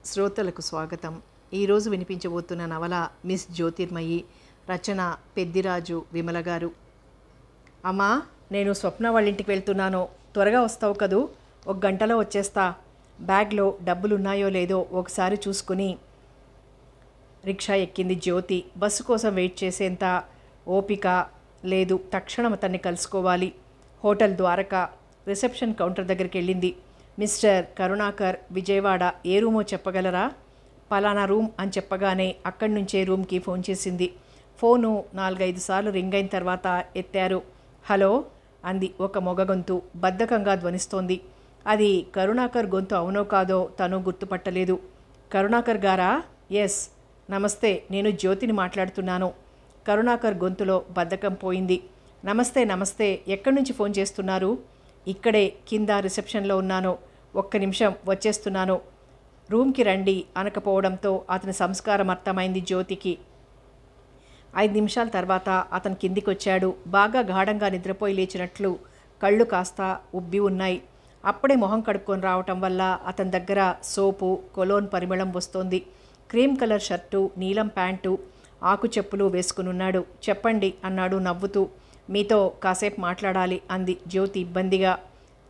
శ్రోతలకు స్వాగతం. ఈరోజు వినిపించబోతున్న నవల మిస్ జ్యోతిర్మయి, రచన పెద్దిరాజు విమల గారు. అమ్మా, నేను స్వప్న వాళ్ళ ఇంటికి వెళ్తున్నాను. త్వరగా వస్తావు కదూ? 1 గంటలో వచ్చేస్తా. బ్యాగ్లో డబ్బులున్నాయో లేదో ఒకసారి చూసుకుని రిక్షా ఎక్కింది జ్యోతి. బస్సు కోసం వెయిట్ చేసేంత ఓపిక లేదు. తక్షణం అతన్ని కలుసుకోవాలి. హోటల్ ద్వారక రిసెప్షన్ కౌంటర్ దగ్గరికి వెళ్ళింది. మిస్టర్ కరుణాకర్, విజయవాడ, ఏ రూమో చెప్పగలరా? పలానా రూమ్ అని చెప్పగానే అక్కడి నుంచే రూమ్కి ఫోన్ చేసింది. ఫోను 4-5 సార్లు రింగ్ అయిన తర్వాత ఎత్తారు. హలో అంది ఒక మొగ గొంతు. బద్ధకంగా ధ్వనిస్తోంది. అది కరుణాకర్ గొంతు అవునో కాదో తను గుర్తుపట్టలేదు. కరుణాకర్ గారా? ఎస్. నమస్తే, నేను జ్యోతిని మాట్లాడుతున్నాను. కరుణాకర్ గొంతులో బద్ధకం పోయింది. నమస్తే నమస్తే, ఎక్కడి నుంచి ఫోన్ చేస్తున్నారు? ఇక్కడే కింద రిసెప్షన్లో ఉన్నాను. 1 నిమిషం వచ్చేస్తున్నాను. రూమ్కి రండి అనకపోవడంతో అతని సంస్కారం అర్థమైంది జ్యోతికి. 5 నిమిషాల తర్వాత అతను కిందికి వచ్చాడు. బాగా గాఢంగా నిద్రపోయి లేచినట్లు కళ్ళు కాస్త ఉబ్బి ఉన్నాయి. అప్పుడే మొహం కడుక్కొని రావటం వల్ల అతని దగ్గర సోపు, కొలోన్ పరిమళం వస్తోంది. క్రీమ్ కలర్ షర్టు, నీలం ప్యాంటు, ఆకు చెప్పులు వేసుకునున్నాడు. చెప్పండి అన్నాడు నవ్వుతూ. మీతో కాసేపు మాట్లాడాలి అంది జ్యోతి ఇబ్బందిగా.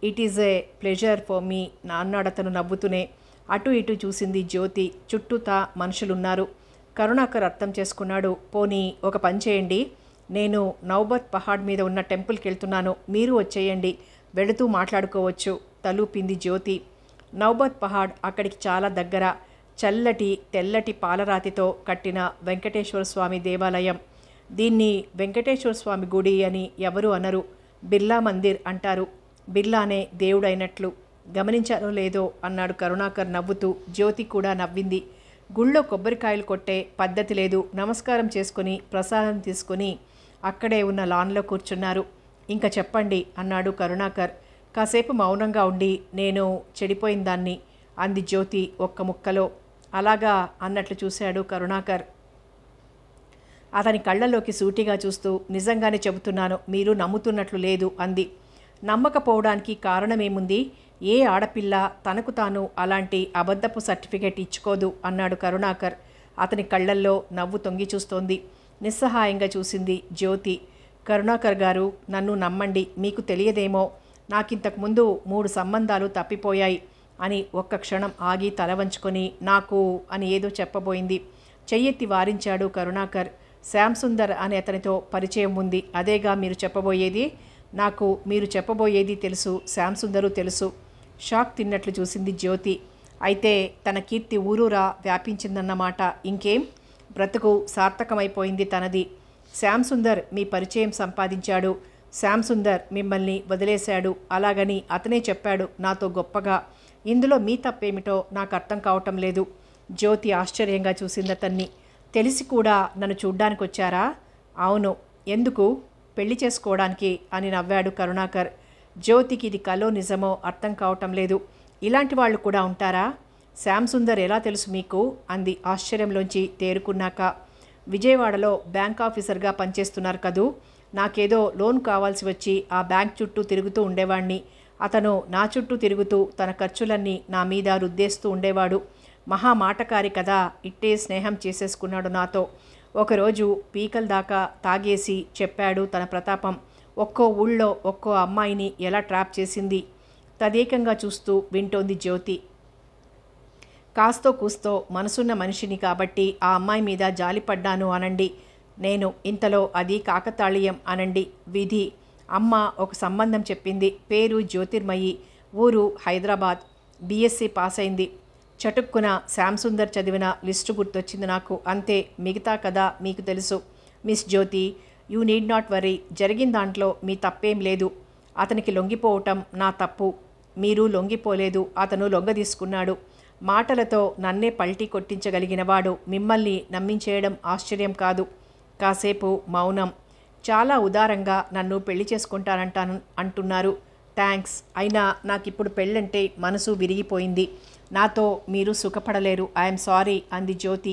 It is a pleasure for me అన్నాడతను నవ్వుతూనే. అటు ఇటు చూసింది జ్యోతి. చుట్టూతా మనుషులున్నారు. కరుణాకర్ అర్థం చేసుకున్నాడు. పోనీ ఒక పని చేయండి, నేను నౌబత్ పహాడ్ మీద ఉన్న టెంపుల్కి వెళ్తున్నాను, మీరు వచ్చేయండి, వెళుతూ మాట్లాడుకోవచ్చు తలూపింది జ్యోతి. నౌబత్ పహాడ్ అక్కడికి చాలా దగ్గర. చల్లటి తెల్లటి పాలరాతితో కట్టిన వెంకటేశ్వర స్వామి దేవాలయం. దీన్ని వెంకటేశ్వర స్వామి గుడి అని ఎవరు అనరు, బిర్లా మందిర్ అంటారు. బిర్లానే దేవుడైనట్లు. గమనించారో లేదో అన్నాడు కరుణాకర్ నవ్వుతూ. జ్యోతి కూడా నవ్వింది. గుళ్ళో కొబ్బరికాయలు కొట్టే పద్ధతి లేదు. నమస్కారం చేసుకుని ప్రసాదం తీసుకుని అక్కడే ఉన్న లాన్లో కూర్చున్నారు. ఇంకా చెప్పండి అన్నాడు కరుణాకర్. కాసేపు మౌనంగా ఉండి నేను చెడిపోయిన దాన్ని అంది జ్యోతి ఒక్క ముక్కలో. అలాగా అన్నట్లు చూశాడు కరుణాకర్. అతని కళ్ళల్లోకి సూటిగా చూస్తూ నిజంగానే చెబుతున్నాను, మీరు నమ్ముతున్నట్లు లేదు అంది. నమ్మకపోవడానికి కారణమేముంది? ఏ ఆడపిల్ల తనకు తాను అలాంటి అబద్ధపు సర్టిఫికేట్ ఇచ్చుకోదు అన్నాడు కరుణాకర్. అతని కళ్ళల్లో నవ్వు తొంగి చూస్తోంది. నిస్సహాయంగా చూసింది జ్యోతి. కరుణాకర్ గారు, నన్ను నమ్మండి. మీకు తెలియదేమో, నాకింతకుముందు 3 సంబంధాలు తప్పిపోయాయి అని ఒక్క క్షణం ఆగి తల వంచుకొని నాకు అని ఏదో చెప్పబోయింది. చెయ్యెత్తి వారించాడు కరుణాకర్. శ్యామ్ సుందర్ అనే అతనితో పరిచయం ఉంది. అదేగా మీరు చెప్పబోయేది? నాకు మీరు చెప్పబోయేది తెలుసు, శ్యామ్ సుందరు తెలుసు. షాక్ తిన్నట్లు చూసింది జ్యోతి. అయితే తన కీర్తి ఊరూరా వ్యాపించిందన్నమాట. ఇంకేం, బ్రతుకు సార్థకమైపోయింది తనది. శ్యామ్ సుందర్ మీ పరిచయం సంపాదించాడు. శ్యామ్ సుందర్ మిమ్మల్ని వదిలేశాడు. అలాగని అతనే చెప్పాడు నాతో గొప్పగా. ఇందులో మీ తప్పేమిటో నాకు అర్థం కావటం లేదు. జ్యోతి ఆశ్చర్యంగా చూసింది అతన్ని. తెలిసి కూడా నన్ను చూడ్డానికి వచ్చారా? అవును. ఎందుకు? పెళ్లి చేసుకోవడానికి అని నవ్వాడు కరుణాకర్. జ్యోతికి ఇది కలో నిజమో అర్థం కావటం లేదు. ఇలాంటి వాళ్ళు కూడా ఉంటారా? శ్యామ్ సుందర్ ఎలా తెలుసు మీకు అంది ఆశ్చర్యంలోంచి తేరుకున్నాక. విజయవాడలో బ్యాంక్ ఆఫీసర్గా పనిచేస్తున్నారు కదూ. నాకేదో లోన్ కావాల్సి వచ్చి ఆ బ్యాంక్ చుట్టూ తిరుగుతూ ఉండేవాణ్ణి. అతను నా చుట్టూ తిరుగుతూ తన ఖర్చులన్నీ నా మీద రుద్దేస్తూ ఉండేవాడు. మహా మాటకారి కదా, ఇట్టే స్నేహం చేసేసుకున్నాడు నాతో. ఒకరోజు పీకల దాకా తాగేసి చెప్పాడు తన ప్రతాపం. ఒక్కో ఊళ్ళో ఒక్కో అమ్మాయిని ఎలా ట్రాప్ చేసింది. తదేకంగా చూస్తూ వింటోంది జ్యోతి. కాస్తో కూస్తో మనసున్న మనిషిని కాబట్టి ఆ అమ్మాయి మీద జాలిపడ్డాను అనండి. నేను ఇంతలో అది కాకతాళీయం అనండి. విధి. అమ్మ ఒక సంబంధం చెప్పింది. పేరు జ్యోతిర్మయి, ఊరు హైదరాబాద్. బీఎస్సీ పాస్ అయింది. చటుక్కున శ్యామ్ సుందర్ చదివిన లిస్టు గుర్తొచ్చింది నాకు. అంతే. మిగతా కదా మీకు తెలుసు. Miss Jyothi, you need not worry. జరిగిన దాంట్లో మీ తప్పేం లేదు. అతనికి లొంగిపోవటం నా తప్పు. మీరు లొంగిపోలేదు, అతను లొంగ తీసుకున్నాడు. మాటలతో నన్నే పల్టీ కొట్టించగలిగినవాడు మిమ్మల్ని నమ్మించేయడం ఆశ్చర్యం కాదు. కాసేపు మౌనం. చాలా ఉదారంగా నన్ను పెళ్లి చేసుకుంటానంటాను అంటున్నారు. థ్యాంక్స్. అయినా నాకిప్పుడు పెళ్ళంటే మనసు విరిగిపోయింది. నాతో మీరు సుఖపడలేరు. ఐఎమ్ సారీ అంది జ్యోతి.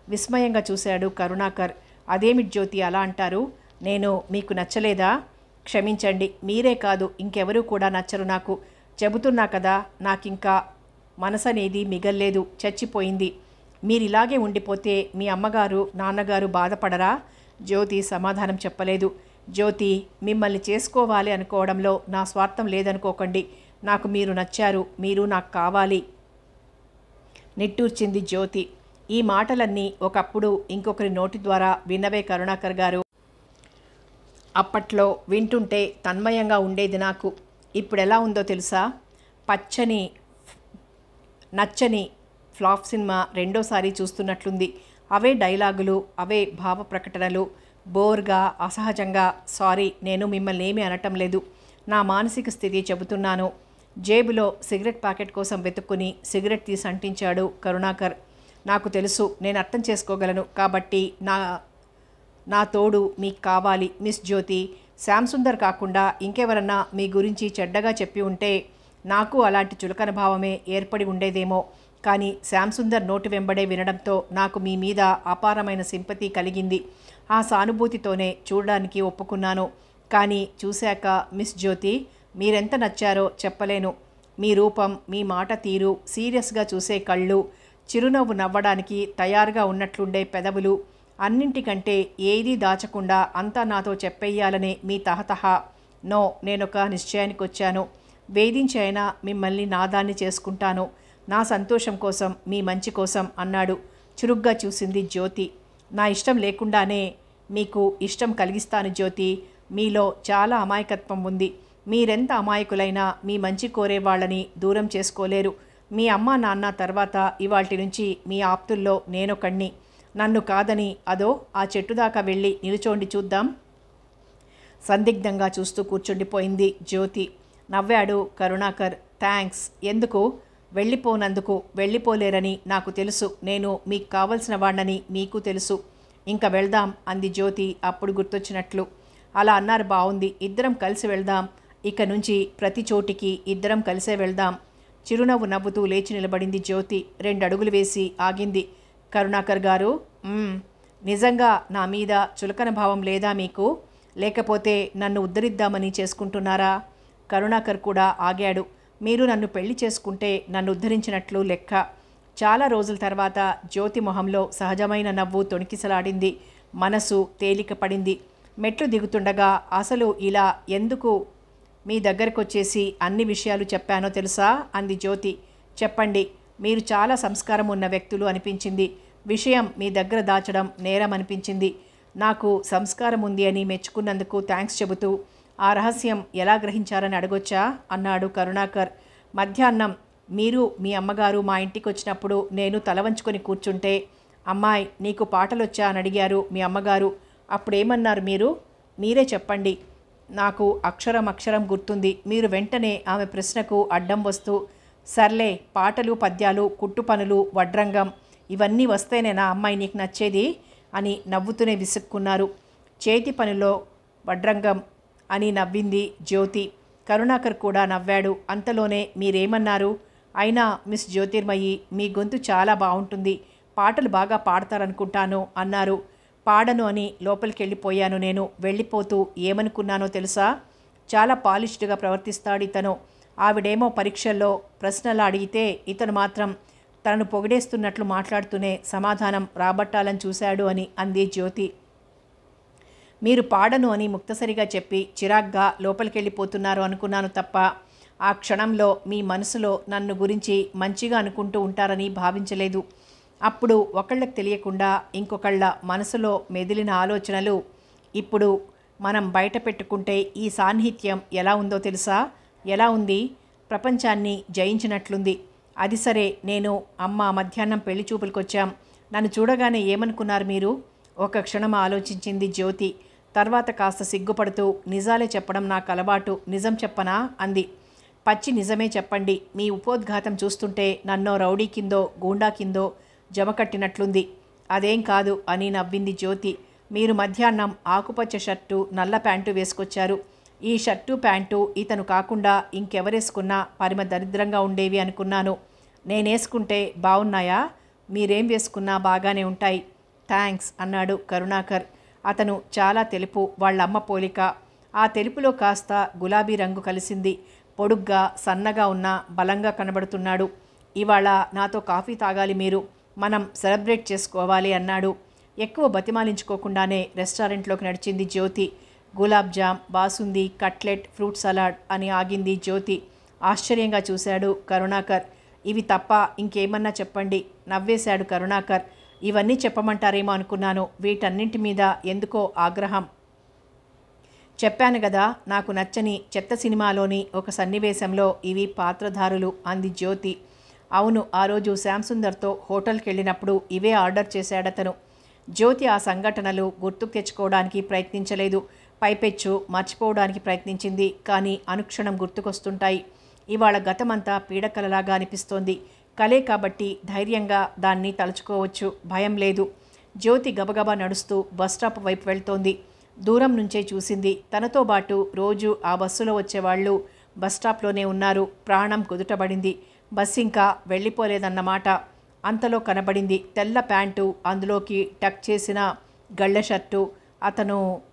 విస్మయంగా చూశాడు కరుణాకర్. అదేమి జ్యోతి అలా అంటారు? నేను మీకు నచ్చలేదా? క్షమించండి, మీరే కాదు ఇంకెవరూ కూడా నచ్చరు నాకు. చెబుతున్నా కదా, నాకింకా మనసనేది మిగల్లేదు, చచ్చిపోయింది. మీరిలాగే ఉండిపోతే మీ అమ్మగారు నాన్నగారు బాధపడరా? జ్యోతి సమాధానం చెప్పలేదు. జ్యోతి, మిమ్మల్ని చేసుకోవాలి అనుకోవడంలో నా స్వార్థం లేదనుకోకండి. నాకు మీరు నచ్చారు, మీరు నాకు కావాలి నిట్టూర్చింది జ్యోతి. ఈ మాటలన్నీ ఒకప్పుడు ఇంకొకరి నోటి ద్వారా విన్నవే కరుణాకర్ గారు. అప్పట్లో వింటుంటే తన్మయంగా ఉండేది నాకు. ఇప్పుడెలా ఉందో తెలుసా? పచ్చని నచ్చని ఫ్లాప్ సినిమా రెండోసారి చూస్తున్నట్లుంది. అవే డైలాగులు, అవే భావ ప్రకటనలు, బోర్గా, అసహజంగా. సారీ, నేను మిమ్మల్ని ఏమీ అనటం లేదు. నా మానసిక స్థితి చెబుతున్నాను. జేబులో సిగరెట్ ప్యాకెట్ కోసం వెతుక్కుని సిగరెట్ తీసి అంటించాడు కరుణాకర్. నాకు తెలుసు, నేను అర్థం చేసుకోగలను. కాబట్టి నా తోడు మీకు కావాలి మిస్ జ్యోతి. శ్యామ్ సుందర్ కాకుండా ఇంకెవరన్నా మీ గురించి చెడ్డగా చెప్పి ఉంటే నాకు అలాంటి చులకన భావమే ఏర్పడి ఉండేదేమో. కానీ శ్యామ్ సుందర్ నోటి వెంబడే వినడంతో నాకు మీ మీద అపారమైన సింపతి కలిగింది. ఆ సానుభూతితోనే చూడడానికి ఒప్పుకున్నాను. కానీ చూశాక మిస్ జ్యోతి, మీరెంత నచ్చారో చెప్పలేను. మీ రూపం, మీ మాట తీరు, సీరియస్గా చూసే కళ్ళు, చిరునవ్వు నవ్వడానికి తయారుగా ఉన్నట్లుండే పెదవులు, అన్నింటికంటే ఏదీ దాచకుండా అంతా నాతో చెప్పేయాలనే మీ తహతహ. నో, నేనొక నిశ్చయానికి వచ్చాను. వేధించి అయినా మిమ్మల్ని నాదాన్ని చేసుకుంటాను. నా సంతోషం కోసం, మీ మంచి కోసం అన్నాడు. చురుగ్గా చూసింది జ్యోతి. నా ఇష్టం లేకుండానే మీకు ఇష్టం కలిగిస్తాను జ్యోతి. మీలో చాలా అమాయకత్వం ఉంది. మీరెంత అమాయకులైనా మీ మంచి కోరే వాళ్ళని దూరం చేసుకోలేరు. మీ అమ్మ నాన్న తర్వాత ఇవాల్టి నుంచి మీ ఆప్తుల్లో నేనొకణ్ణి. నన్ను కాదని అదో ఆ చెట్టు దాకా వెళ్ళి నిలుచోండి చూద్దాం. సందిగ్ధంగా చూస్తూ కూర్చుండిపోయింది జ్యోతి. నవ్వాడు కరుణాకర్. థ్యాంక్స్. ఎందుకు? వెళ్ళిపోనందుకు. వెళ్ళిపోలేరని నాకు తెలుసు. నేను మీకు కావలసిన వాణ్ణని మీకు తెలుసు. ఇంక వెళ్దాం అంది జ్యోతి అప్పుడు గుర్తొచ్చినట్లు. అలా అన్నారు, బావుంది. ఇద్దరం కలిసి వెళ్దాం. ఇక నుంచి ప్రతి చోటికి ఇద్దరం కలిసే వెళ్దాం. చిరునవ్వు నవ్వుతూ లేచి నిలబడింది జ్యోతి. 2 అడుగులు వేసి ఆగింది. కరుణాకర్ గారు, నిజంగా నా మీద చులకన భావం లేదా మీకు? లేకపోతే నన్ను ఉద్ధరిద్దామని చేసుకుంటున్నారా? కరుణాకర్ కూడా ఆగాడు. మీరు నన్ను పెళ్లి చేసుకుంటే నన్ను ఉద్ధరించినట్లు లెక్క. చాలా రోజుల తర్వాత జ్యోతి మొహంలో సహజమైన నవ్వు తొణికిసలాడింది. మనసు తేలిక పడింది. మెట్లు దిగుతుండగా అసలు ఇలా ఎందుకు మీ దగ్గరకొచ్చేసి అన్ని విషయాలు చెప్పానో తెలుసా అంది జ్యోతి. చెప్పండి. మీరు చాలా సంస్కారం ఉన్న వ్యక్తులు అనిపించింది. విషయం మీ దగ్గర దాచడం నేరం అనిపించింది. నాకు సంస్కారం ఉంది అని మెచ్చుకున్నందుకు థ్యాంక్స్ చెబుతూ ఆ రహస్యం ఎలా గ్రహించారని అడగొచ్చా అన్నాడు కరుణాకర్. మధ్యాహ్నం మీరు మీ అమ్మగారు మా ఇంటికి వచ్చినప్పుడు నేను తల వంచుకొని కూర్చుంటే, అమ్మాయి నీకు పాటలొచ్చా అని అడిగారు మీ అమ్మగారు. అప్పుడేమన్నారు మీరు? మీరే చెప్పండి. నాకు అక్షరం గుర్తుంది. మీరు వెంటనే ఆమె ప్రశ్నకు అడ్డం వస్తూ, సర్లే, పాటలు పద్యాలు కుట్టు పనులు వడ్రంగం ఇవన్నీ వస్తేనేనా అమ్మాయి నీకు నచ్చేది అని నవ్వుతూనే విసుక్కున్నారు. చేతి పనిలో వడ్రంగం అని నవ్వింది జ్యోతి. కరుణాకర్ కూడా నవ్వాడు. అంతలోనే మీరేమన్నారు? అయినా మిస్ జ్యోతిర్మయి, మీ గొంతు చాలా బాగుంటుంది. పాటలు బాగా పాడతారనుకుంటాను అన్నారు. పాడను అని లోపలికి వెళ్ళిపోయాను నేను. వెళ్ళిపోతూ ఏమనుకున్నానో తెలుసా? చాలా పాలిష్డ్గా ప్రవర్తిస్తాడు ఇతను. ఆవిడేమో పరీక్షల్లో ప్రశ్నలు అడిగితే ఇతను మాత్రం తనను పొగిడేస్తున్నట్లు మాట్లాడుతూనే సమాధానం రాబట్టాలని చూశాడు అని అంది జ్యోతి. మీరు పాడను అని ముక్తసరిగా చెప్పి చిరాగ్గా లోపలికెళ్ళిపోతున్నారు అనుకున్నాను తప్ప ఆ క్షణంలో మీ మనసులో నన్ను గురించి మంచిగా అనుకుంటూ ఉంటారని భావించలేదు. అప్పుడు ఒకళ్ళకి తెలియకుండా ఇంకొకళ్ళ మనసులో మెదిలిన ఆలోచనలు ఇప్పుడు మనం బయట పెట్టుకుంటే ఈ సాన్నిహిత్యం ఎలా ఉందో తెలుసా? ఎలా ఉంది? ప్రపంచాన్ని జయించినట్లుంది. అది సరే, నేను అమ్మ మధ్యాహ్నం పెళ్లి చూపులకొచ్చాం. నన్ను చూడగానే ఏమనుకున్నారు మీరు? ఒక క్షణం ఆలోచించింది జ్యోతి. తర్వాత కాస్త సిగ్గుపడుతూ, నిజాలే చెప్పడం నాకు అలవాటు, నిజం చెప్పనా అంది. పచ్చి నిజమే చెప్పండి. మీ ఉపోద్ఘాతం చూస్తుంటే నన్నో రౌడీ కిందో గూండా కిందో జమకట్టినట్లుంది. అదేం కాదు అని నవ్వింది జ్యోతి. మీరు మధ్యాహ్నం ఆకుపచ్చ షర్టు నల్ల ప్యాంటు వేసుకొచ్చారు. ఈ షర్టు ప్యాంటు ఇతను కాకుండా ఇంకెవరేసుకున్నా పరిమ దరిద్రంగా ఉండేవి అనుకున్నాను. నేనేసుకుంటే బాగున్నాయా? మీరేం వేసుకున్నా బాగానే ఉంటాయి. థ్యాంక్స్ అన్నాడు కరుణాకర్. అతను చాలా తెలుపు, వాళ్ళమ్మ పోలిక. ఆ తెలుపులో కాస్త గులాబీ రంగు కలిసింది. పొడుగ్గా సన్నగా ఉన్న బలంగా కనబడుతున్నాడు. ఇవాళ నాతో కాఫీ తాగాలి మీరు, మనం సెలబ్రేట్ చేసుకోవాలి అన్నాడు. ఎక్కువ బతిమాలించుకోకుండానే రెస్టారెంట్లోకి నడిచింది Jyoti. Gulab jam, basundi, cutlet, fruit salad అని ఆగింది జ్యోతి. ఆశ్చర్యంగా చూశాడు కరుణాకర్. ఇవి తప్ప ఇంకేమన్నా చెప్పండి, నవ్వేశాడు కరుణాకర్. ఇవన్నీ చెప్పమంటారేమో అనుకున్నాను, వీటన్నింటి మీద ఎందుకో ఆగ్రహం. చెప్పాను కదా, నాకు నచ్చని చెత్త సినిమాలోని ఒక సన్నివేశంలో ఇవి పాత్రధారులు అంది జ్యోతి. అవును, ఆ రోజు శ్యాంసుందర్తో హోటల్కి వెళ్ళినప్పుడు ఇవే ఆర్డర్ చేశాడతను. జ్యోతి ఆ సంఘటనలు గుర్తుకు తెచ్చుకోవడానికి ప్రయత్నించలేదు. పైపెచ్చు మర్చిపోవడానికి ప్రయత్నించింది, కానీ అనుక్షణం గుర్తుకొస్తుంటాయి. ఇవాళ గతమంతా పీడకలలాగా అనిపిస్తోంది. కలే కాబట్టి ధైర్యంగా దాన్ని తలుచుకోవచ్చు, భయం లేదు. జ్యోతి గబగబా నడుస్తూ బస్టాప్ వైపు వెళ్తోంది. దూరం నుంచే చూసింది. తనతో పాటు రోజు ఆ బస్సులో వచ్చేవాళ్ళు బస్టాప్లోనే ఉన్నారు. ప్రాణం కుదుటబడింది. బస్సు ఇంకా వెళ్ళిపోలేదన్నమాట. అంతలో కనబడింది తెల్ల ప్యాంటు, అందులోకి టక్ చేసిన గళ్ళ షర్టు.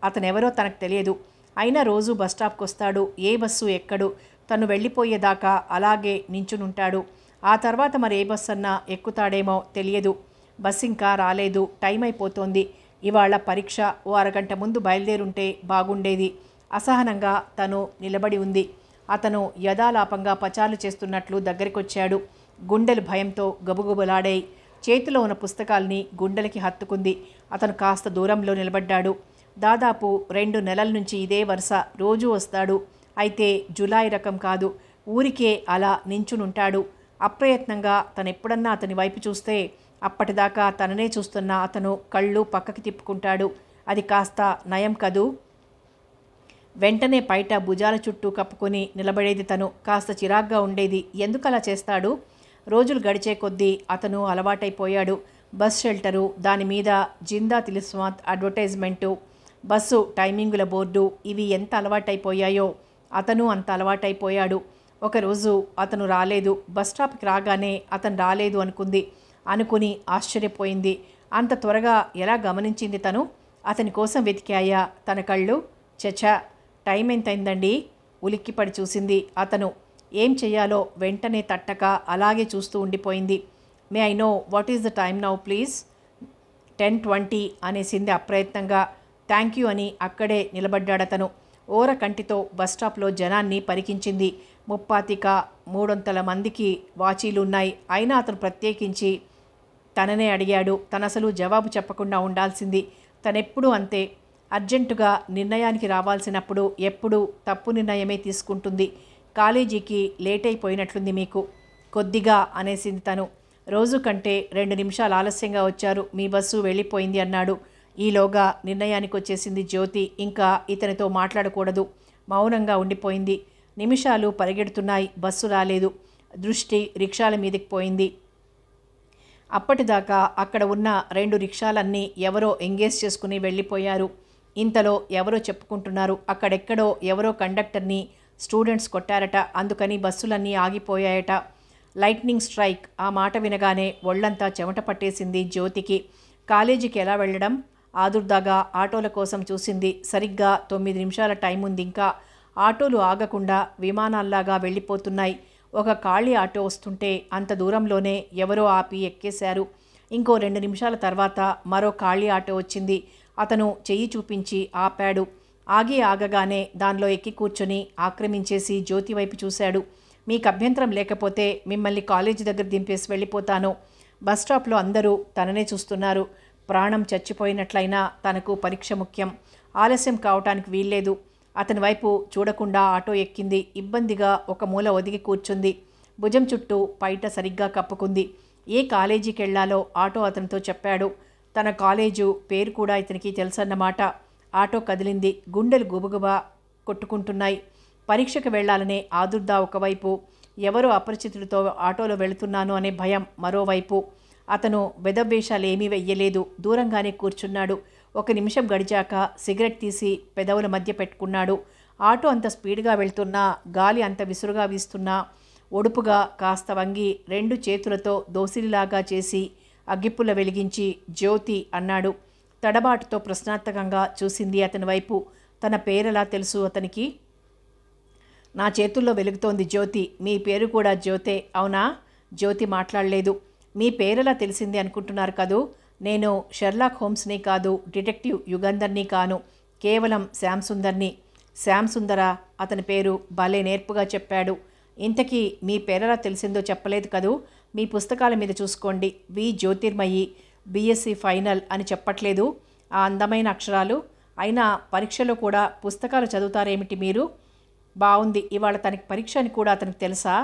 అతనెవరో తనకు తెలియదు. అయినా రోజు బస్టాప్కి వస్తాడు, ఏ బస్సు ఎక్కడు. తను వెళ్ళిపోయేదాకా అలాగే నించునుంటాడు. ఆ తర్వాత మరి ఏ బస్సు అన్నా ఎక్కుతాడేమో తెలియదు. బస్సు ఇంకా రాలేదు, టైం అయిపోతోంది. ఇవాళ పరీక్ష, ఓ అరగంట ముందు బయలుదేరుంటే బాగుండేది. అసహనంగా తను నిలబడి ఉంది. అతను యథాలాపంగా పచారులు చేస్తున్నట్లు దగ్గరికొచ్చాడు. గుండెలు భయంతో గబుగబులాడాయి. చేతిలో ఉన్న పుస్తకాల్ని గుండెలకి హత్తుకుంది. అతను కాస్త దూరంలో నిలబడ్డాడు. దాదాపు 2 నెలల నుంచి ఇదే వరుస, రోజూ వస్తాడు. అయితే జులాయి రకం కాదు, ఊరికే అలా నించునుంటాడు. అప్రయత్నంగా తనెప్పుడన్నా అతని వైపు చూస్తే అప్పటిదాకా తననే చూస్తున్న అతను కళ్ళు పక్కకి తిప్పుకుంటాడు. అది కాస్త నయం కదూ. వెంటనే పైట భుజాల చుట్టూ కప్పుకొని నిలబడేది తను. కాస్త చిరాగ్గా ఉండేది. ఎందుకలా చేస్తాడు? రోజులు గడిచే కొద్దీ అతను అలవాటైపోయాడు. బస్ షెల్టరు, దానిమీద జిందా తిలిస్మాత్ అడ్వర్టైజ్మెంటు, బస్సు టైమింగుల బోర్డు, ఇవి ఎంత అలవాటైపోయాయో అతను అంత అలవాటైపోయాడు. ఒకరోజు అతను రాలేదు. బస్టాప్కి రాగానే అతను రాలేదు అనుకుని ఆశ్చర్యపోయింది. అంత త్వరగా ఎలా గమనించింది తను? అతని కోసం వెతికాయా తన కళ్ళు? చచా, టైం ఎంతైందండి? ఉలిక్కిపడి చూసింది. అతను ఏం చెయ్యాలో వెంటనే తట్టక అలాగే చూస్తూ ఉండిపోయింది. May I know what is the time now please? 10:20 అనేసింది అప్రయత్నంగా. థ్యాంక్ యూ అని అక్కడే నిలబడ్డాడతను. ఓర కంటితో బస్టాప్లో జనాన్ని పరికించింది. 300 మందికి వాచీలున్నాయి. అయినా అతను ప్రత్యేకించి తననే అడిగాడు. తనసలు జవాబు చెప్పకుండా ఉండాల్సింది. తనెప్పుడూ అంతే. అర్జెంటుగా నిర్ణయానికి రావాల్సినప్పుడు ఎప్పుడూ తప్పు నిర్ణయమే తీసుకుంటుంది. కాలేజీకి లేట్ అయిపోయినట్లుంది మీకు. కొద్దిగా అనేసింది తను. రోజు కంటే 2 నిమిషాలు ఆలస్యంగా వచ్చారు, మీ బస్సు వెళ్ళిపోయింది అన్నాడు. ఈలోగా నిర్ణయానికి వచ్చేసింది జ్యోతి. ఇంకా ఇతనితో మాట్లాడకూడదు. మౌనంగా ఉండిపోయింది. నిమిషాలు పరిగెడుతున్నాయి. బస్సు రాలేదు. దృష్టి రిక్షాల మీదకి పోయింది. అప్పటిదాకా అక్కడ ఉన్న 2 రిక్షాలన్నీ ఎవరో ఎంగేజ్ చేసుకుని వెళ్ళిపోయారు. ఇంతలో ఎవరో చెప్పుకుంటున్నారు, అక్కడెక్కడో ఎవరో కండక్టర్ని స్టూడెంట్స్ కొట్టారట, అందుకని బస్సులన్నీ ఆగిపోయాయట. Lightning strike. ఆ మాట వినగానే ఒళ్ళంతా చెమట పట్టేసింది జ్యోతికి. కాలేజీకి ఎలా వెళ్ళడం? ఆదుర్దాగా ఆటోల కోసం చూసింది. సరిగ్గా 9 నిమిషాల టైం ఉంది ఇంకా. ఆటోలు ఆగకుండా విమానాల్లాగా వెళ్ళిపోతున్నాయి. ఒక ఖాళీ ఆటో వస్తుంటే అంత దూరంలోనే ఎవరో ఆపి ఎక్కేశారు. ఇంకో 2 నిమిషాల తర్వాత మరో ఖాళీ ఆటో వచ్చింది. అతను చెయ్యి చూపించి ఆపాడు. ఆగగానే దానిలో ఎక్కి కూర్చొని ఆక్రమించేసి జ్యోతి వైపు చూశాడు. మీకు అభ్యంతరం లేకపోతే మిమ్మల్ని కాలేజీ దగ్గర దింపేసి వెళ్ళిపోతాను. బస్టాప్లో అందరూ తననే చూస్తున్నారు. ప్రాణం చచ్చిపోయినట్లయినా తనకు పరీక్ష ముఖ్యం. ఆలస్యం కావటానికి వీల్లేదు. అతని వైపు చూడకుండా ఆటో ఎక్కింది. ఇబ్బందిగా ఒక మూల ఒదిగి కూర్చుంది. భుజం చుట్టూ పైట సరిగ్గా కప్పుకుంది. ఏ కాలేజీకి వెళ్లాలో ఆటో అతనితో చెప్పాడు. తన కాలేజు పేరు కూడా ఇతనికి తెలుసన్నమాట. ఆటో కదిలింది. గుండెలు గుబగుబా కొట్టుకుంటున్నాయి. పరీక్షకు వెళ్లాలనే ఆదుర్దా ఒకవైపు, ఎవరో అపరిచితుడితో ఆటోలో వెళుతున్నాను అనే భయం మరోవైపు. అతను బెదవేషాలేమీ వెయ్యలేదు. దూరంగానే కూర్చున్నాడు. 1 నిమిషం గడిచాక సిగరెట్ తీసి పెదవుల మధ్య పెట్టుకున్నాడు. ఆటో అంత స్పీడ్గా వెళ్తున్నా, గాలి అంత విసురుగా వీస్తున్నా, ఒడుపుగా కాస్త వంగి 2 చేతులతో దోసిలిలాగా చేసి అగ్గిపుల్ల వెలిగించి జ్యోతి అన్నాడు. తడబాటుతో ప్రశ్నార్థకంగా చూసింది అతని వైపు. తన పేరెలా తెలుసు అతనికి? నా చేతుల్లో వెలుగుతోంది జ్యోతి. మీ పేరు కూడా జ్యోతే అవునా? జ్యోతి మాట్లాడలేదు. మీ పేరెలా తెలిసింది అనుకుంటున్నారు కదూ? నేను షెర్లాక్ హోమ్స్ని కాదు, డిటెక్టివ్ యుగంధర్ని కాను, కేవలం శ్యామ్ సుందర్ని. శ్యామ్ సుందరా? అతని పేరు భలే నేర్పుగా చెప్పాడు. ఇంతకీ మీ పేరెలా తెలిసిందో చెప్పలేదు కదూ? మీ పుస్తకాల మీద చూసుకోండి. వి జ్యోతిర్మయి, బీఎస్సీ ఫైనల్ అని చెప్పట్లేదు ఆ అందమైన అక్షరాలు? అయినా పరీక్షలో కూడా పుస్తకాలు చదువుతారేమిటి మీరు? బావుంది. ఇవాళ తనకి పరీక్ష అని కూడా అతనికి తెలుసా?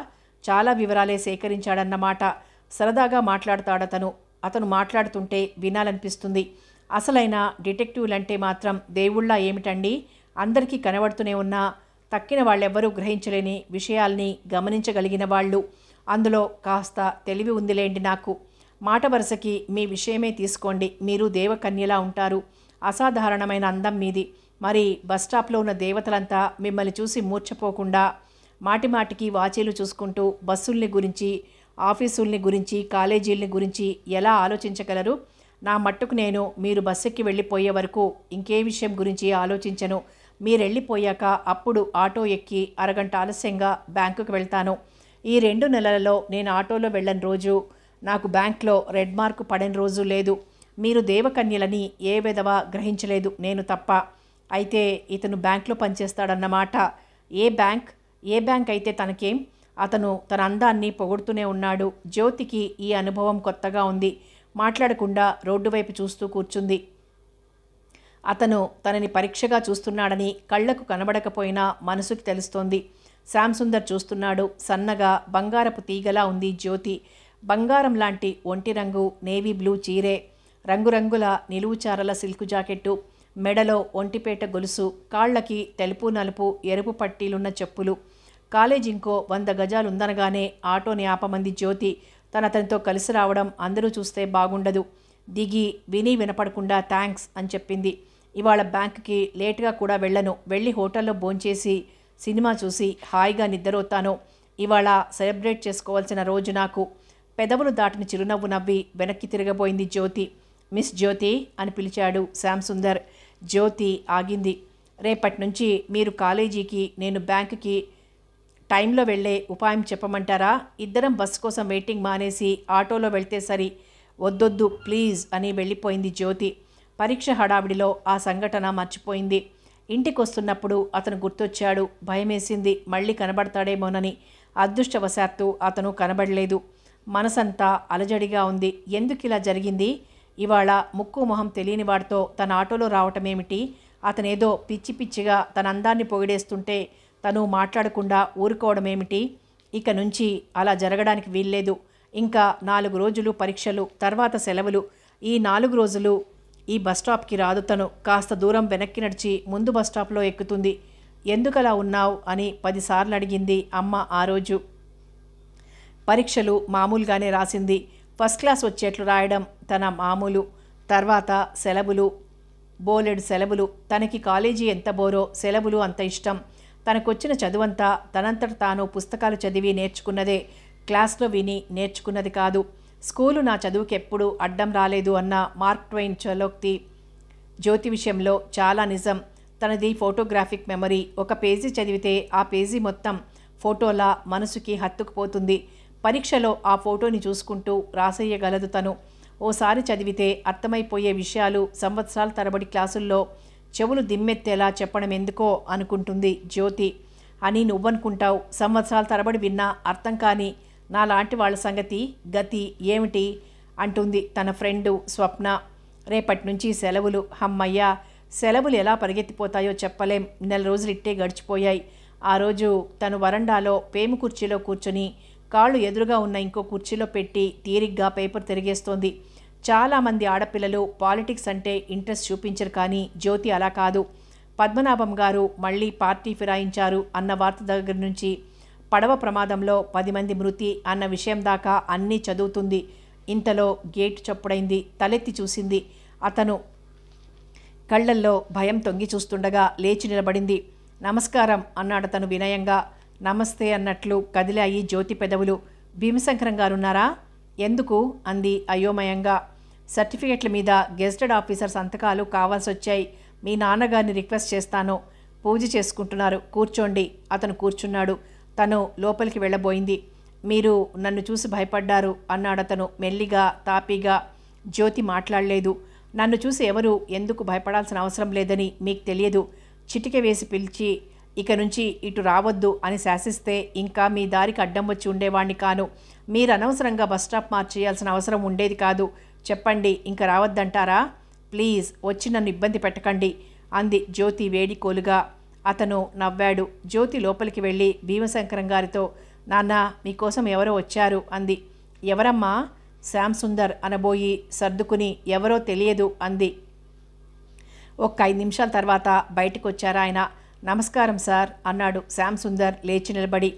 చాలా వివరాలే సేకరించాడన్నమాట. సరదాగా మాట్లాడతాడతను. అతను మాట్లాడుతుంటే వినాలనిపిస్తుంది. అసలైన డిటెక్టివ్లంటే మాత్రం దేవుళ్ళ ఏమిటండి? అందరికీ కనబడుతూనే ఉన్నా తక్కిన వాళ్ళెవ్వరూ గ్రహించలేని విషయాల్ని గమనించగలిగిన వాళ్ళు. అందులో కాస్త తెలివి ఉందిలేండి నాకు. మాట వరుసకి మీ విషయమే తీసుకోండి. మీరు దేవకన్యలా ఉంటారు. అసాధారణమైన అందం మీది. మరి బస్టాప్లో ఉన్న దేవతలంతా మిమ్మల్ని చూసి మూర్ఛపోకుండా మాటిమాటికి వాచీలు చూసుకుంటూ బస్సుల్ని గురించి, ఆఫీసుల్ని గురించి, కాలేజీల్ని గురించి ఎలా ఆలోచించగలరు? నా మట్టుకు నేను మీరు బస్సెక్కి వెళ్ళిపోయే వరకు ఇంకే విషయం గురించి ఆలోచించను. మీరెళ్ళిపోయాక అప్పుడు ఆటో ఎక్కి అరగంట ఆలస్యంగా బ్యాంకుకి వెళ్తాను. ఈ 2 నెలలలో నేను ఆటోలో వెళ్ళని రోజు, నాకు బ్యాంక్లో రెడ్ మార్కు పడని రోజు లేదు. మీరు దేవకన్యలని ఏ విధవ గ్రహించలేదు, నేను తప్ప. అయితే ఇతను బ్యాంక్లో పనిచేస్తాడన్నమాట. ఏ బ్యాంక్ అయితే తనకేం? అతను తన అందాన్ని పొగుడుతూనే ఉన్నాడు. జ్యోతికి ఈ అనుభవం కొత్తగా ఉంది. మాట్లాడకుండా రోడ్డు వైపు చూస్తూ కూర్చుంది. అతను తనని పరీక్షగా చూస్తున్నాడని కళ్లకు కనబడకపోయినా మనసుకి తెలుస్తోంది. శ్యామ్ సుందర్ చూస్తున్నాడు. సన్నగా బంగారపు తీగలా ఉంది జ్యోతి. బంగారం లాంటి ఒంటి రంగు నేవీ బ్లూ చీరే, రంగురంగుల నిలువుచారల సిల్కు జాకెట్టు, మెడలో ఒంటిపేట గొలుసు, కాళ్లకి తెలుపు నలుపు ఎరుపు పట్టీలున్న చెప్పులు. కాలేజ్ ఇంకో 100 గజాలుందనగానే ఆటోని ఆపమంది జ్యోతి. అతనితో కలిసి రావడం అందరూ చూస్తే బాగుండదు. దిగి విని వినపడకుండా థ్యాంక్స్ అని చెప్పింది. ఇవాళ బ్యాంకుకి లేటుగా కూడా వెళ్ళను. వెళ్ళి హోటల్లో భోంచేసి సినిమా చూసి హాయిగా నిద్రపోతాను. ఇవాళ సెలబ్రేట్ చేసుకోవాల్సిన రోజు నాకు. పెదవులు దాటిన చిరునవ్వు నవ్వి వెనక్కి తిరగబోయింది జ్యోతి. మిస్ జ్యోతి అని పిలిచాడు శ్యామ్ సుందర్. జ్యోతి ఆగింది. రేపటి నుంచి మీరు కాలేజీకి, నేను బ్యాంకుకి టైంలో వెళ్ళే ఉపాయం చెప్పమంటారా? ఇద్దరం బస్సు కోసం వెయిటింగ్ మానేసి ఆటోలో వెళ్తే సరి. వద్దొద్దు ప్లీజ్ అని వెళ్ళిపోయింది జ్యోతి. పరీక్ష హడావిడిలో ఆ సంఘటన మర్చిపోయింది. ఇంటికొస్తున్నప్పుడు అతను గుర్తొచ్చాడు. భయమేసింది మళ్ళీ కనబడతాడేమోనని. అదృష్టవశాత్తు అతను కనబడలేదు. మనసంతా అలజడిగా ఉంది. ఎందుకిలా జరిగింది? ఇవాళ ముక్కు మొహం తెలియని వాడితో తన ఆటోలో రావటమేమిటి? అతనేదో పిచ్చి పిచ్చిగా తన అందాన్ని పొగిడేస్తుంటే తను మాట్లాడకుండా ఊరుకోవడమేమిటి? ఇక నుంచి అలా జరగడానికి వీల్లేదు. ఇంకా 4 రోజులు పరీక్షలు, తర్వాత సెలవులు. ఈ 4 రోజులు ఈ బస్టాప్కి రాదు. తను కాస్త దూరం వెనక్కి నడిచి ముందు బస్టాప్లో ఎక్కుతుంది. ఎందుకలా ఉన్నావు అని 10 సార్లు అడిగింది అమ్మ ఆ రోజు. పరీక్షలు మామూలుగానే రాసింది. ఫస్ట్ క్లాస్ వచ్చేట్లు రాయడం తన మామూలు. తర్వాత సెలవులు, బోలెడు సెలవులు. తనకి కాలేజీ ఎంత బోరో, సెలవులు అంత ఇష్టం. తనకొచ్చిన చదువంతా తనంతట తాను పుస్తకాలు చదివి నేర్చుకున్నదే, క్లాస్లో విని నేర్చుకున్నది కాదు. స్కూలు నా చదువుకి ఎప్పుడూ అడ్డం రాలేదు అన్న మార్క్ ట్వైన్ చలోక్తి జ్యోతి విషయంలో చాలా నిజం. తనది ఫోటోగ్రాఫిక్ మెమరీ. ఒక పేజీ చదివితే ఆ పేజీ మొత్తం ఫోటోలా మనసుకి హత్తుకుపోతుంది. పరీక్షలో ఆ ఫోటోని చూసుకుంటూ రాసేయగలదు తను. ఓసారి చదివితే అర్థమైపోయే విషయాలు సంవత్సరాల తరబడి క్లాసుల్లో చెవులు దిమ్మెత్తేలా చెప్పడం ఎందుకో అనుకుంటుంది జ్యోతి. అని నువ్వనుకుంటావు. సంవత్సరాల తరబడి విన్నా అర్థం కాని నాలాంటి వాళ్ళ సంగతి గతి ఏమిటి అంటుంది తన ఫ్రెండు స్వప్న. రేపటి నుంచి సెలవులు. హమ్మయ్యా, సెలవులు ఎలా పరిగెత్తిపోతాయో చెప్పలేం. 4 రోజులు ఇట్టే గడిచిపోయాయి. ఆ రోజు తను వరండాలో పేము కుర్చీలో కూర్చొని కాళ్ళు ఎదురుగా ఉన్న ఇంకో కుర్చీలో పెట్టి తీరిగ్గా పేపర్ తిరిగేస్తోంది. చాలామంది ఆడపిల్లలు పాలిటిక్స్ అంటే ఇంట్రెస్ట్ చూపించరు, కానీ జ్యోతి అలా కాదు. పద్మనాభం గారు మళ్ళీ పార్టీ ఫిరాయించారు అన్న వార్త దగ్గర నుంచి పడవ ప్రమాదంలో 10 మంది మృతి అన్న విషయం దాకా అన్నీ చదువుతుంది. ఇంతలో గేటు చప్పుడైంది. తలెత్తి చూసింది. అతను కళ్ళల్లో భయం తొంగి చూస్తుండగా లేచి నిలబడింది. నమస్కారం అన్నాడతను వినయంగా. నమస్తే అన్నట్లు కదిలాయి జ్యోతి పెదవులు. భీమశంకరం గారున్నారా? ఎందుకు అంది అయోమయంగా. సర్టిఫికెట్ల మీద గెజిటెడ్ ఆఫీసర్ సంతకాలు కావాల్సొచ్చాయి. మీ నాన్నగారిని రిక్వెస్ట్ చేస్తాను. పూజ చేసుకుంటున్నారు, కూర్చోండి. అతను కూర్చున్నాడు. తను లోపలికి వెళ్ళబోయింది. మీరు నన్ను చూసి భయపడ్డారు అన్నాడతను మెల్లిగా తాపీగా. జ్యోతి మాట్లాడలేదు. నన్ను చూసి ఎవరు ఎందుకు భయపడాల్సిన అవసరం లేదని మీకు తెలియదు. చిటిక వేసి పిలిచి ఇక నుంచి ఇటు రావద్దు అని శాసిస్తే ఇంకా మీ దారికి అడ్డం వచ్చి ఉండేవాణ్ణి కాను. మీరు అనవసరంగా బస్టాప్ మార్చేయాల్సిన అవసరం ఉండేది కాదు. చెప్పండి, ఇంక రావద్దంటారా? ప్లీజ్ వచ్చి నన్ను ఇబ్బంది పెట్టకండి అంది జ్యోతి వేడికోలుగా. అతను నవ్వాడు. జ్యోతి లోపలికి వెళ్ళి భీమశంకరం గారితో, నాన్న మీకోసం ఎవరో వచ్చారు అంది. ఎవరమ్మా? శ్యామ్ సుందర్ అనబోయి సర్దుకుని ఎవరో తెలియదు అంది. ఒక్క 5 నిమిషాల తర్వాత బయటకు వచ్చారు ఆయన. నమస్కారం సార్ అన్నాడు శ్యామ్ సుందర్ లేచి నిలబడి.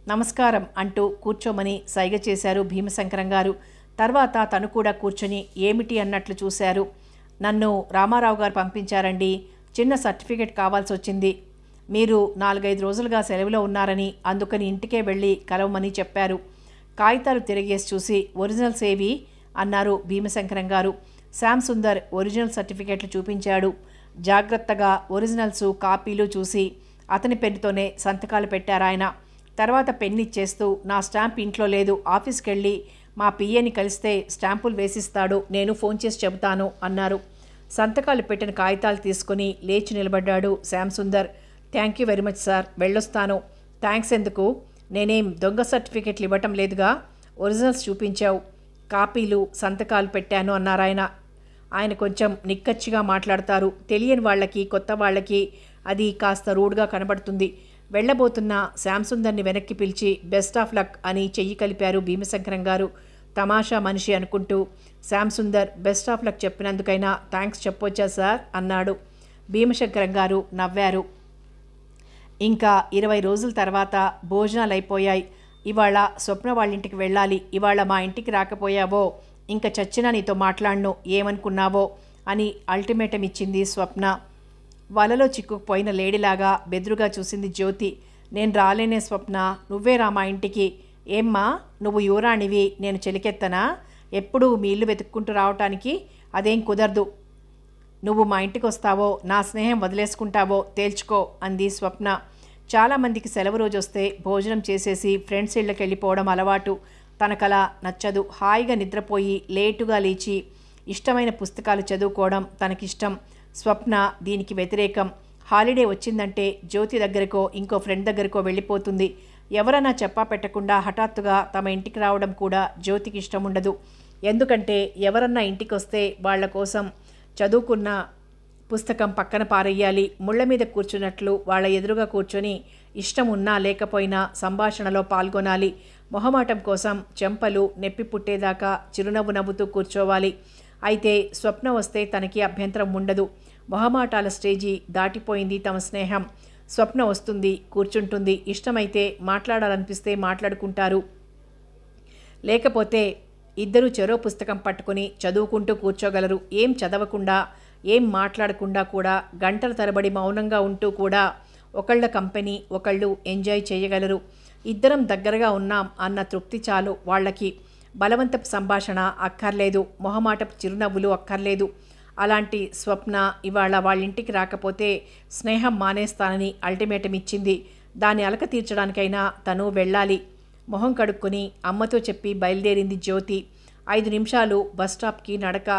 నమస్కారం అంటూ కూర్చోమని సైగ చేశారు భీమశంకరం గారు. తర్వాత తను కూడా కూర్చొని ఏమిటి అన్నట్లు చూశారు. నన్ను రామారావు గారు పంపించారండి. చిన్న సర్టిఫికెట్ కావాల్సి వచ్చింది. మీరు 4-5 రోజులుగా సెలవులో ఉన్నారని, అందుకని ఇంటికే వెళ్ళి కలవమని చెప్పారు. కాగితాలు తిరిగేసి చూసి ఒరిజినల్స్ ఏవి అన్నారు భీమశంకరం గారు. శ్యామ్ సుందర్ ఒరిజినల్ సర్టిఫికెట్లు చూపించాడు. జాగ్రత్తగా ఒరిజినల్స్ కాపీలు చూసి అతని పెన్నుతోనే సంతకాలు పెట్టారాయన. తర్వాత పెన్ ఇచ్చేస్తూ, నా స్టాంప్ ఇంట్లో లేదు, ఆఫీస్కి వెళ్ళి మా పిఏని కలిస్తే స్టాంపులు వేసిస్తాడు, నేను ఫోన్ చేసి చెబుతాను అన్నారు. సంతకాలు పెట్టిన కాగితాలు తీసుకుని లేచి నిలబడ్డాడు Shyam Sundar. Thank you very much sir, వెళ్ళొస్తాను. థ్యాంక్స్ ఎందుకు? నేనేం దొంగ సర్టిఫికెట్లు ఇవ్వటం లేదుగా. ఒరిజినల్స్ చూపించావు, కాపీలు సంతకాలు పెట్టాను అన్నారాయన. ఆయన కొంచెం నిక్కచ్చిగా మాట్లాడతారు. తెలియని వాళ్ళకి, కొత్త వాళ్ళకి అది కాస్త రూడ్గా కనబడుతుంది. వెళ్ళబోతున్న శ్యామ్ సుందర్ని వెనక్కి పిలిచి బెస్ట్ ఆఫ్ లక్ అని చెయ్యి కలిపారు భీమశంకరం గారు. తమాషా మనిషి అనుకుంటూ, Shyam Sundar best of luck చెప్పినందుకైనా థ్యాంక్స్ చెప్పొచ్చా సార్ అన్నాడు. భీమశంకరం గారు నవ్వారు. ఇంకా 20 రోజుల తర్వాత భోజనాలు అయిపోయాయి. ఇవాళ స్వప్న వాళ్ళ ఇంటికి వెళ్ళాలి. ఇవాళ మా ఇంటికి రాకపోయావో ఇంకా చచ్చినా నీతో మాట్లాడను, ఏమనుకున్నావో అని అల్టిమేటం ఇచ్చింది స్వప్న. వలలో చిక్కుకుపోయిన లేడీలాగా బెదురుగా చూసింది జ్యోతి. నేను రాలేనే స్వప్న, నువ్వే రా మా ఇంటికి. ఏమ్మా నువ్వు యువరాణివి, నేను చెలికెత్తనా? ఎప్పుడు మీ ఇల్లు వెతుక్కుంటూ రావటానికి? అదేం కుదరదు. నువ్వు మా ఇంటికి వస్తావో నా స్నేహం వదిలేసుకుంటావో తేల్చుకో అంది స్వప్న. చాలామందికి సెలవు రోజు వస్తే భోజనం చేసేసి ఫ్రెండ్స్ ఇళ్ళకి వెళ్ళిపోవడం అలవాటు. తనకలా నచ్చదు. హాయిగా నిద్రపోయి లేటుగా లేచి ఇష్టమైన పుస్తకాలు చదువుకోవడం తనకిష్టం. స్వప్న దీనికి వ్యతిరేకం. హాలిడే వచ్చిందంటే జ్యోతి దగ్గరకో ఇంకో ఫ్రెండ్ దగ్గరకో వెళ్ళిపోతుంది. ఎవరన్నా చెప్పా పెట్టకుండా హఠాత్తుగా తమ ఇంటికి రావడం కూడా జ్యోతికి ఇష్టం ఉండదు. ఎందుకంటే ఎవరన్నా ఇంటికి వస్తే వాళ్ల కోసం చదువుకున్న పుస్తకం పక్కన పారేయాలి. ముళ్ళ మీద కూర్చున్నట్లు వాళ్ళ ఎదురుగా కూర్చొని ఇష్టం ఉన్నా లేకపోయినా సంభాషణలో పాల్గొనాలి. మొహమాటం కోసం చెంపలు నెప్పి పుట్టేదాకా చిరునవ్వు నవ్వుతూ కూర్చోవాలి. అయితే స్వప్న వస్తే తనకి అభ్యంతరం ఉండదు. మొహమాటాల స్టేజీ దాటిపోయింది తమ స్నేహం. స్వప్న వస్తుంది, కూర్చుంటుంది. ఇష్టమైతే మాట్లాడాలనిపిస్తే మాట్లాడుకుంటారు. లేకపోతే ఇద్దరు చెరో పుస్తకం పట్టుకుని చదువుకుంటూ కూర్చోగలరు. ఏం చదవకుండా, ఏం మాట్లాడకుండా కూడా గంటల తరబడి మౌనంగా ఉంటూ కూడా ఒకళ్ళ కంపెనీ ఒకళ్ళు ఎంజాయ్ చేయగలరు. ఇద్దరం దగ్గరగా ఉన్నాం అన్న తృప్తి చాలు వాళ్ళకి. బలవంతపు సంభాషణ అక్కర్లేదు, మొహమాటపు చిరునవ్వులు అక్కర్లేదు. అలాంటి స్వప్న ఇవాళ వాళ్ళింటికి రాకపోతే స్నేహం మానేస్తానని అల్టిమేటం ఇచ్చింది. దాన్ని అలక తీర్చడానికైనా తను వెళ్ళాలి. మొహం కడుక్కొని అమ్మతో చెప్పి బయలుదేరింది జ్యోతి. 5 నిమిషాలు బస్టాప్కి నడక.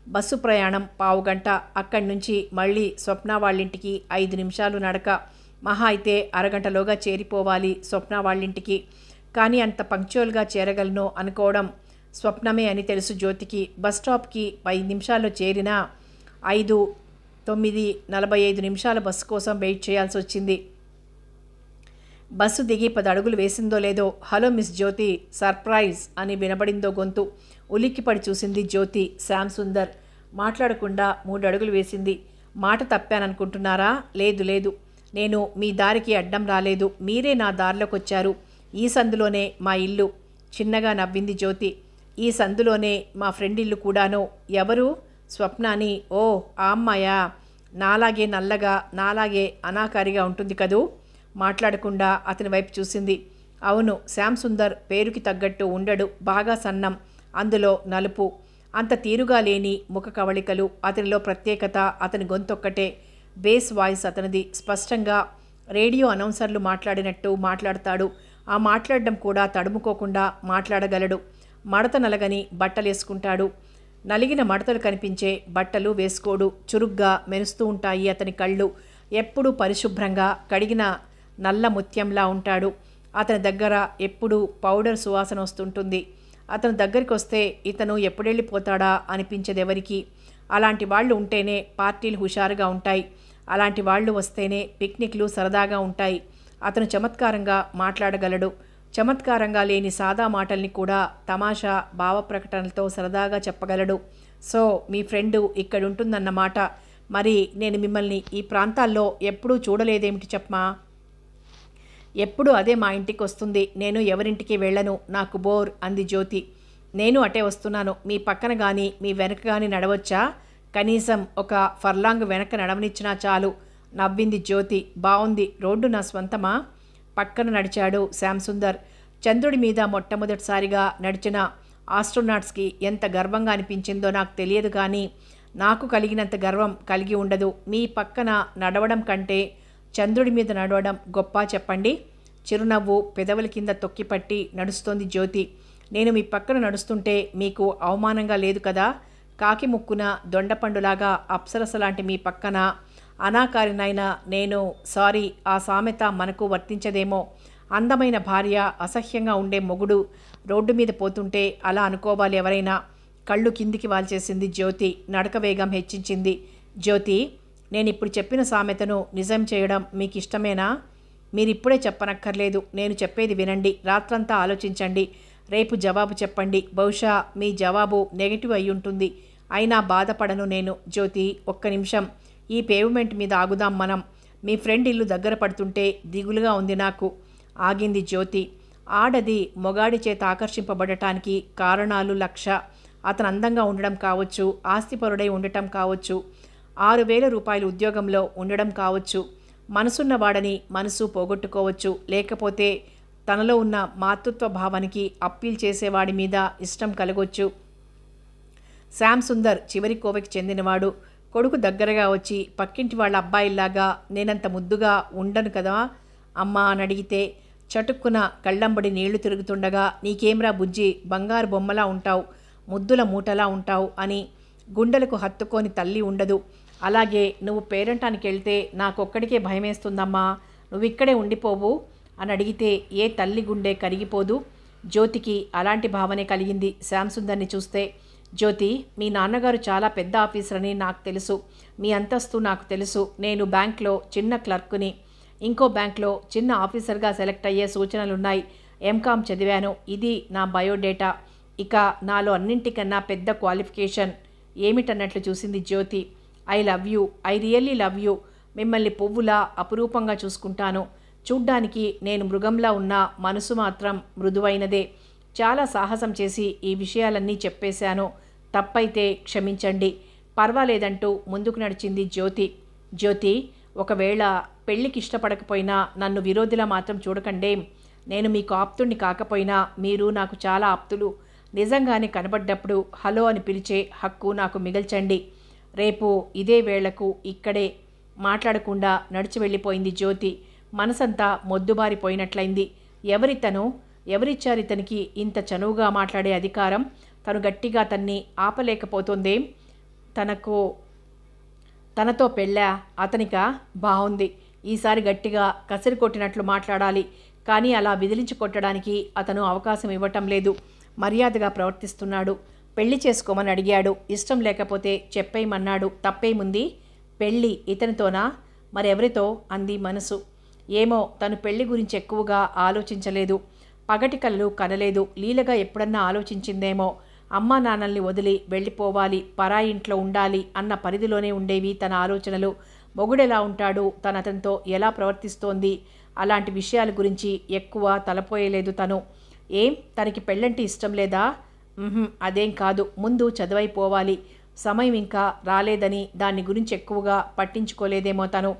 బస్సు ప్రయాణం 15 గంట. అక్కడి నుంచి మళ్ళీ స్వప్న వాళ్ళింటికి 5 నిమిషాలు నడక. మహా అయితే అరగంటలోగా చేరిపోవాలి స్వప్న వాళ్ళింటికి. కానీ అంత పంక్చువల్గా చేరగలను అనుకోవడం స్వప్నమే అని తెలుసు జ్యోతికి. బస్టాప్కి 5 నిమిషాల్లో చేరినా 9:45 నిమిషాల బస్సు కోసం వెయిట్ చేయాల్సి వచ్చింది. బస్సు దిగి 10 అడుగులు వేసిందో లేదో, హలో మిస్ జ్యోతి, సర్ప్రైజ్ అని వినబడిందో గొంతు. ఉలిక్కిపడి చూసింది జ్యోతి. శ్యామ్ సుందర్. మాట్లాడకుండా 3 అడుగులు వేసింది. మాట తప్పాననుకుంటున్నారా? లేదు లేదు, నేను మీ దారికి అడ్డం రాలేదు, మీరే నా దారిలోకి వచ్చారు. ఈ సందులోనే మా ఇల్లు. చిన్నగా నవ్వింది జ్యోతి. ఈ సందులోనే మా ఫ్రెండ్ ఇల్లు కూడాను. ఎవరు? స్వప్నాని. ఓ ఆ అమ్మాయా? నాలాగే నల్లగా, నాలాగే అనాకారిగా ఉంటుంది కదూ. మాట్లాడకుండా అతని వైపు చూసింది. అవును, శ్యామ్ సుందర్ పేరుకి తగ్గట్టు ఉండడు. బాగా సన్నం, అందులో నలుపు. అంత తీరుగా లేని ముఖ కవళికలు. అతనిలో ప్రత్యేకత అతని గొంతొక్కటే. బేస్ వాయిస్ అతనిది. స్పష్టంగా రేడియో అనౌన్సర్లు మాట్లాడినట్టు మాట్లాడతాడు. ఆ మాట్లాడడం కూడా తడుముకోకుండా మాట్లాడగలడు. మడత నలగని బట్టలేసుకుంటాడు. నలిగిన మడతలు కనిపించే బట్టలు వేసుకోడు. చురుగ్గా మెరుస్తూ ఉంటాయి అతని కళ్ళు. ఎప్పుడూ పరిశుభ్రంగా కడిగిన నల్ల ముత్యంలా ఉంటాడు. అతని దగ్గర ఎప్పుడూ పౌడర్ సువాసన వస్తుంటుంది. అతను దగ్గరికి వస్తే ఇతను ఎప్పుడెళ్ళిపోతాడా అనిపించదెవరికి. అలాంటి వాళ్ళు ఉంటేనే పార్టీలు హుషారుగా ఉంటాయి. అలాంటి వాళ్ళు వస్తేనే పిక్నిక్లు సరదాగా ఉంటాయి. అతను చమత్కారంగా మాట్లాడగలడు. చమత్కారంగా లేని సాదా మాటల్ని కూడా తమాషా భావప్రకటనలతో సరదాగా చెప్పగలడు. సో మీ ఫ్రెండు ఇక్కడుంటుందన్నమాట. మరి నేను మిమ్మల్ని ఈ ప్రాంతాల్లో ఎప్పుడూ చూడలేదేమిటి చెప్పమా? ఎప్పుడు అదే మా ఇంటికి వస్తుంది. నేను ఎవరింటికి వెళ్ళను. నాకు బోర్ అంది జ్యోతి. నేను అటే వస్తున్నాను. మీ పక్కన కానీ మీ వెనక కానీ నడవచ్చా? కనీసం ఒక ఫర్లాంగ్ వెనక నడవనిచ్చినా చాలు నవ్వింది జ్యోతి. బావుంది. రోడ్డు నా స్వంతమా? పక్కన నడిచాడు శ్యాంసుందర్. చంద్రుడి మీద మొట్టమొదటిసారిగా నడిచిన ఆస్ట్రోనాట్స్కి ఎంత గర్వంగా అనిపించిందో నాకు తెలియదు, కానీ నాకు కలిగినంత గర్వం కలిగి ఉండదు. మీ పక్కన నడవడం కంటే చంద్రుడి మీద నడవడం గొప్ప చెప్పండి. చిరునవ్వు పెదవుల కింద తొక్కిపట్టి నడుస్తోంది జ్యోతి. నేను మీ పక్కన నడుస్తుంటే మీకు అవమానంగా లేదు కదా? కాకి ముక్కున దొండపండులాగా అప్సరస లాంటి మీ పక్కన అనాకారినైనా నేను సారీ, ఆ సామెత మనకు వర్తించదేమో. అందమైన భార్య, అసహ్యంగా ఉండే మొగుడు రోడ్డు మీద పోతుంటే అలా అనుకోవాలి ఎవరైనా. కళ్ళు కిందికి వాల్చేసింది జ్యోతి. నడక వేగం హెచ్చించింది. జ్యోతి, నేను ఇప్పుడు చెప్పిన సామెతను నిజం చేయడం మీకు ఇష్టమేనా? మీరిప్పుడే చెప్పనక్కర్లేదు. నేను చెప్పేది వినండి. రాత్రంతా ఆలోచించండి. రేపు జవాబు చెప్పండి. బహుశా మీ జవాబు నెగిటివ్ అయి ఉంటుంది. అయినా బాధపడను నేను. జ్యోతి, ఒక్క నిమిషం ఈ పేవ్మెంట్ మీద ఆగుదాం మనం. మీ ఫ్రెండ్ ఇల్లు దగ్గర పడుతుంటే దిగులుగా ఉంది నాకు. ఆగింది జ్యోతి. ఆడది మొగాడి చేత ఆకర్షింపబడటానికి కారణాలు లక్ష. అతను అందంగా ఉండడం కావచ్చు, ఆస్తిపరుడై ఉండటం కావచ్చు, 6,000 రూపాయలు ఉద్యోగంలో ఉండడం కావచ్చు, మనసున్నవాడని మనసు పోగొట్టుకోవచ్చు, లేకపోతే తనలో ఉన్న మాతృత్వ భావానికి అప్పీల్ చేసేవాడి మీద ఇష్టం కలగొచ్చు. శ్యాంసుందర్ చివరి కోవకి చెందినవాడు. కొడుకు దగ్గరగా వచ్చి పక్కింటి వాళ్ళ అబ్బాయిలాగా నేనంత ముద్దుగా ఉండను కదా అమ్మా అని అడిగితే చటుక్కున కళ్ళంబడి నీళ్లు తిరుగుతుండగా నీకేమ్రా బుజ్జి, బంగారు బొమ్మలా ఉంటావు, ముద్దుల మూటలా ఉంటావు అని గుండెలకు హత్తుకొని తల్లి ఉండదు. అలాగే నువ్వు పేరంటానికి వెళ్తే నాకొక్కడికే భయమేస్తుందమ్మా, నువ్విక్కడే ఉండిపోవు అని అడిగితే ఏ తల్లి గుండె కరిగిపోదు. జ్యోతికి అలాంటి భావనే కలిగింది శ్యాంసుందర్ని చూస్తే. జ్యోతి, మీ నాన్నగారు చాలా పెద్ద ఆఫీసర్ అని నాకు తెలుసు. మీ అంతస్తు నాకు తెలుసు. నేను బ్యాంక్లో చిన్న క్లర్క్ని, ఇంకో బ్యాంక్లో చిన్న ఆఫీసర్గా సెలెక్ట్ అయ్యే సూచనలున్నాయి. ఎంకామ్ చదివాను. ఇది నా బయోడేటా. ఇక నాలో అన్నింటికన్నా పెద్ద క్వాలిఫికేషన్ ఏమిటన్నట్లు చూసింది Jyoti. I love you, I really love you. మిమ్మల్ని పువ్వులా అపురూపంగా చూసుకుంటాను. చూడ్డానికి నేను మృగంలా ఉన్న మనసు మాత్రం మృదువైనదే. చాలా సాహసం చేసి ఈ విషయాలన్నీ చెప్పేశాను. తప్పైతే క్షమించండి. పర్వాలేదంటూ ముందుకు నడిచింది జ్యోతి. జ్యోతి, ఒకవేళ పెళ్ళికి ఇష్టపడకపోయినా నన్ను విరోధిలా మాత్రం చూడకండేం. నేను మీకు ఆప్తుణ్ణి కాకపోయినా మీరు నాకు చాలా ఆప్తులు. నిజంగానే కనబడ్డప్పుడు హలో అని పిలిచే హక్కు నాకు మిగల్చండి. రేపు ఇదే వేళకు ఇక్కడే మాట్లాడకుండా నడిచి వెళ్ళిపోయింది జ్యోతి. మనసంతా మొద్దుబారిపోయినట్లయింది. ఎవరితను? ఎవరిచ్చారితనికి ఇంత చనువుగా మాట్లాడే అధికారం? తను గట్టిగా తన్ని ఆపలేకపోతుందేం? తనతో పెళ్ళా? అతనికా? బాగుంది. ఈసారి గట్టిగా కసిరి కొట్టినట్లు మాట్లాడాలి. కానీ అలా విదిలించి కొట్టడానికి అతను అవకాశం ఇవ్వటం లేదు. మర్యాదగా ప్రవర్తిస్తున్నాడు. పెళ్లి చేసుకోమని అడిగాడు. ఇష్టం లేకపోతే చెప్పేయమన్నాడు. తప్పేముంది? పెళ్ళి ఇతనితోనా? మరెవరితో? అంది మనసు. ఏమో, తను పెళ్లి గురించి ఎక్కువగా ఆలోచించలేదు. పగటి కలలు కనలేదు. లీలగా ఎప్పుడన్నా ఆలోచించిందేమో. అమ్మా నాన్నల్ని వదిలి వెళ్ళిపోవాలి, పరాయి ఇంట్లో ఉండాలి అన్న పరిధిలోనే ఉండేవి తన ఆలోచనలు. మొగుడెలా ఉంటాడు, తన అతనితో ఎలా ప్రవర్తిస్తోంది, అలాంటి విషయాల గురించి ఎక్కువ తలపోయలేదు తను. ఏం, తనకి పెళ్ళంటే ఇష్టం లేదా? అదేం కాదు. ముందు చదువైపోవాలి. సమయం ఇంకా రాలేదని దాని గురించి ఎక్కువగా పట్టించుకోలేదేమో తను.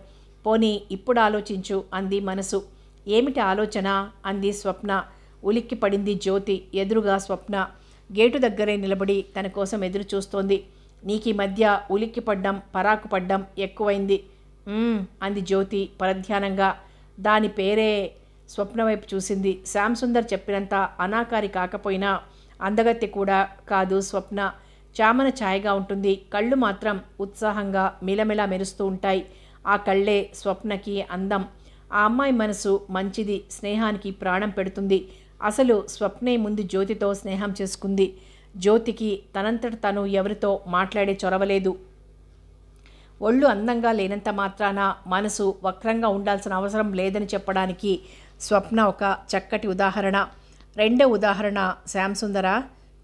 పోనీ ఇప్పుడు ఆలోచించు అంది మనసు. ఏమిటి ఆలోచన? అంది స్వప్న. ఉలిక్కి పడింది జ్యోతి. ఎదురుగా స్వప్న గేటు దగ్గరే నిలబడి తన కోసం ఎదురు చూస్తోంది. నీకీ మధ్య ఉలిక్కి పడ్డం, పరాకు పడ్డం ఎక్కువైంది అంది జ్యోతి పరధ్యానంగా. దాని పేరే స్వప్న వైపు చూసింది. శ్యామ్ సుందర్ చెప్పినంత అనాకారి కాకపోయినా అందగత్తె కూడా కాదు స్వప్న. చామన ఛాయగా ఉంటుంది. కళ్ళు మాత్రం ఉత్సాహంగా మిలమిలా మెరుస్తూ ఉంటాయి. ఆ కళ్ళే స్వప్నకి అందం. ఆ అమ్మాయి మనసు మంచిది, స్నేహానికి ప్రాణం పెడుతుంది. అసలు స్వప్నే ముందు జ్యోతితో స్నేహం చేసుకుంది. జ్యోతికి తనంతట తను ఎవరితో మాట్లాడే చొరవలేదు. ఒళ్ళు అందంగా లేనంత మాత్రాన మనసు వక్రంగా ఉండాల్సిన అవసరం లేదని చెప్పడానికి స్వప్న ఒక చక్కటి ఉదాహరణ. రెండో ఉదాహరణ శ్యామ్ సుందర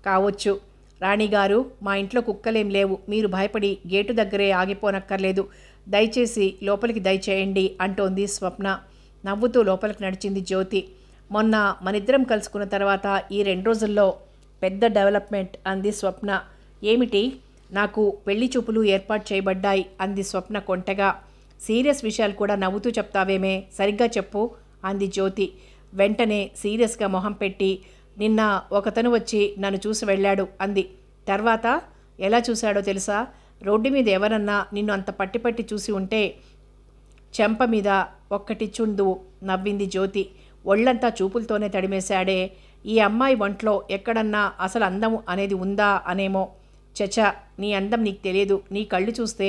కావచ్చు. రాణిగారు, మా ఇంట్లో కుక్కలేం లేవు. మీరు భయపడి గేటు దగ్గరే ఆగిపోనక్కర్లేదు. దయచేసి లోపలికి దయచేయండి అంటోంది స్వప్న. నవ్వుతూ లోపలికి నడిచింది జ్యోతి. మొన్న మనిద్దరం కలుసుకున్న తర్వాత ఈ 2 రోజుల్లో పెద్ద డెవలప్మెంట్ అంది స్వప్న. ఏమిటి? నాకు పెళ్లి చూపులు ఏర్పాటు చేయబడ్డాయి అంది స్వప్న కొంటగా. సీరియస్ విషయాలు కూడా నవ్వుతూ చెప్తావేమే, సరిగ్గా చెప్పు అంది జ్యోతి. వెంటనే సీరియస్గా మొహం పెట్టి, నిన్న ఒకతను వచ్చి నన్ను చూసి వెళ్ళాడు అంది. తర్వాత ఎలా చూశాడో తెలుసా? రోడ్డు మీద ఎవరన్నా నిన్ను అంత పట్టి పట్టి చూసి ఉంటే చెంప మీద ఒక్కటిచ్చుందు నవ్వింది జ్యోతి. ఒళ్ళంతా చూపులతోనే తడిమేశాడే. ఈ అమ్మాయి ఒంట్లో ఎక్కడన్నా అసలు అందం అనేది ఉందా అనేమో. చచ, నీ అందం నీకు తెలియదు. నీ కళ్ళు చూస్తే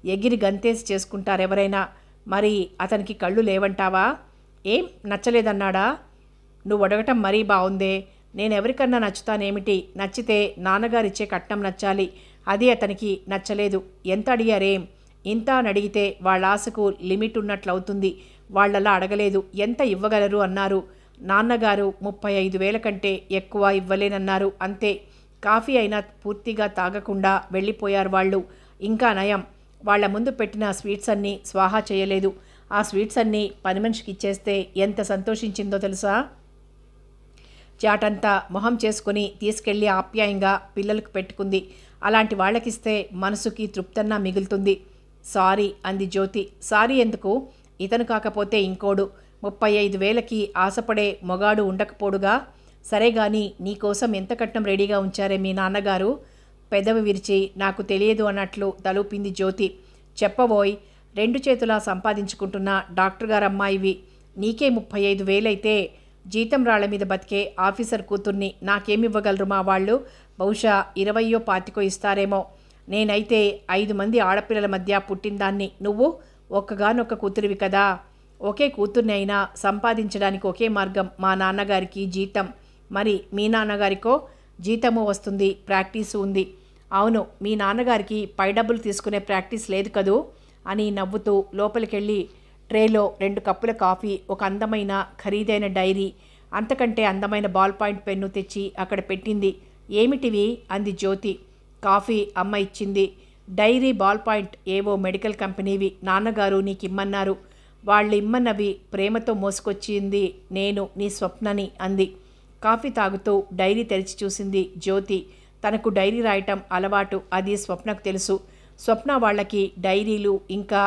ఎగిరి గంతేసి చేసుకుంటారెవరైనా. మరి అతనికి కళ్ళు లేవంటావా? ఏం నచ్చలేదన్నాడా? నువ్వు అడగటం మరీ బాగుందే. నేనెవరికన్నా నచ్చుతానేమిటి? నచ్చితే నాన్నగారిచ్చే కట్నం నచ్చాలి. అది అతనికి నచ్చలేదు. ఎంత అడిగారేం? ఇంత అని అడిగితే వాళ్ళ ఆశకు లిమిట్ ఉన్నట్లవుతుంది. వాళ్ళలా అడగలేదు. ఎంత ఇవ్వగలరు అన్నారు. నాన్నగారు 35,000 కంటే ఎక్కువ ఇవ్వలేనన్నారు. అంతే. కాఫీ అయినా పూర్తిగా తాగకుండా వెళ్ళిపోయారు వాళ్ళు. ఇంకా నయం, వాళ్ళ ముందు పెట్టిన స్వీట్స్ అన్నీ స్వాహా చేయలేదు. ఆ స్వీట్స్ అన్నీ పని మనిషికి ఇచ్చేస్తే ఎంత సంతోషించిందో తెలుసా? చాటంతా మొహం చేసుకుని తీసుకెళ్ళి ఆప్యాయంగా పిల్లలకు పెట్టుకుంది. అలాంటి వాళ్ళకిస్తే మనసుకి తృప్తన్నా మిగులుతుంది. సారీ అంది జ్యోతి. సారీ ఎందుకు? ఇతను కాకపోతే ఇంకోడు 35,000కి ఆశపడే మొగాడు ఉండకపోడుగా. సరే గాని నీకోసం ఎంత కట్నం రెడీగా ఉంచారే మీ నాన్నగారు? పెదవి విరిచి నాకు తెలియదు అన్నట్లు తలూపింది జ్యోతి. చెప్పబోయ్, 2 చేతులా సంపాదించుకుంటున్న డాక్టర్ గారమ్మాయివి. నీకే 35,000 అయితే జీతం రాళ్ల మీద బతికే ఆఫీసర్ కూతుర్ని నాకేమివ్వగలరు మా వాళ్ళు? బహుశా 20-25 ఇస్తారేమో. నేనైతే 5 మంది ఆడపిల్లల మధ్య పుట్టిందాన్ని. నువ్వు ఒక్కగానొక్క కూతురివి కదా. ఒకే కూతుర్ని అయినా సంపాదించడానికి ఒకే మార్గం మా నాన్నగారికి జీతం. మరి మీ నాన్నగారికో జీతము వస్తుంది, ప్రాక్టీసు ఉంది. అవును, మీ నాన్నగారికి పై డబ్బులు తీసుకునే ప్రాక్టీస్ లేదు కదూ అని నవ్వుతూ లోపలికెళ్ళి ట్రేలో 2 కప్పుల కాఫీ, ఒక అందమైన ఖరీదైన డైరీ, అంతకంటే అందమైన బాల్ పాయింట్ పెన్ను తెచ్చి అక్కడ పెట్టింది. ఏమిటివి అంది జ్యోతి. కాఫీ అమ్మ ఇచ్చింది. డైరీ, బాల్ పాయింట్ ఏవో మెడికల్ కంపెనీవి. నాన్నగారు నీకిమ్మన్నారు. వాళ్ళు ఇమ్మన్నవి ప్రేమతో మోసుకొచ్చింది నేను, నీ స్వప్నని అంది. కాఫీ తాగుతూ డైరీ తెరిచి చూసింది జ్యోతి. తనకు డైరీ రాయటం అలవాటు, అది స్వప్నకు తెలుసు. స్వప్న వాళ్ళకి డైరీలు ఇంకా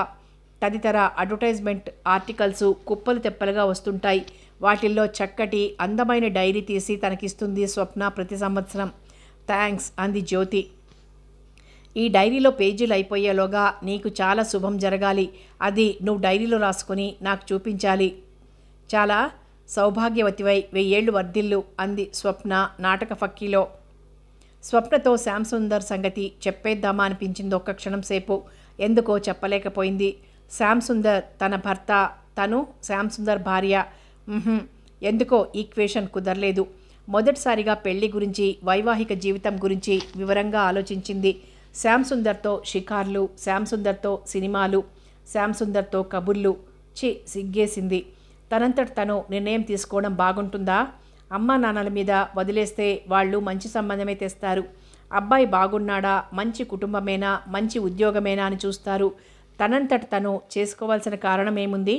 తదితర అడ్వర్టైజ్మెంట్ ఆర్టికల్స్ కుప్పలు తెప్పలుగా వస్తుంటాయి. వాటిల్లో చక్కటి అందమైన డైరీ తీసి తనకిస్తుంది స్వప్న ప్రతి సంవత్సరం. థ్యాంక్స్ అంది జ్యోతి. ఈ డైరీలో పేజీలు అయిపోయేలోగా నీకు చాలా శుభం జరగాలి. అది నువ్వు డైరీలో రాసుకొని నాకు చూపించాలి. చాలా సౌభాగ్యవతివై 1000 ఏళ్ళు వర్ధిల్లు అంది స్వప్న నాటక ఫక్కీలో. స్వప్నతో శ్యామ్ సుందర్ సంగతి చెప్పేద్దామా అనిపించింది ఒక్క క్షణం సేపు. ఎందుకో చెప్పలేకపోయింది. శ్యామ్ సుందర్ తన భర్త, తను శ్యామ్ సుందర్ భార్య. ఎందుకో ఈక్వేషన్ కుదరలేదు. మొదటిసారిగా పెళ్లి గురించి, వైవాహిక జీవితం గురించి వివరంగా ఆలోచించింది. శ్యామ్ సుందర్తో షికార్లు, శ్యామ్ సుందర్తో సినిమాలు, శ్యామ్ సుందర్తో కబుర్లు. సిగ్గేసింది. తనంతట తను నిర్ణయం తీసుకోవడం బాగుంటుందా? అమ్మా నాన్నల మీద వదిలేస్తే వాళ్ళు మంచి సంబంధమే తెస్తారు. అబ్బాయి బాగున్నాడా, మంచి కుటుంబమేనా, మంచి ఉద్యోగమేనా అని చూస్తారు. తనంతట తను చేసుకోవాల్సిన కారణం ఏముంది?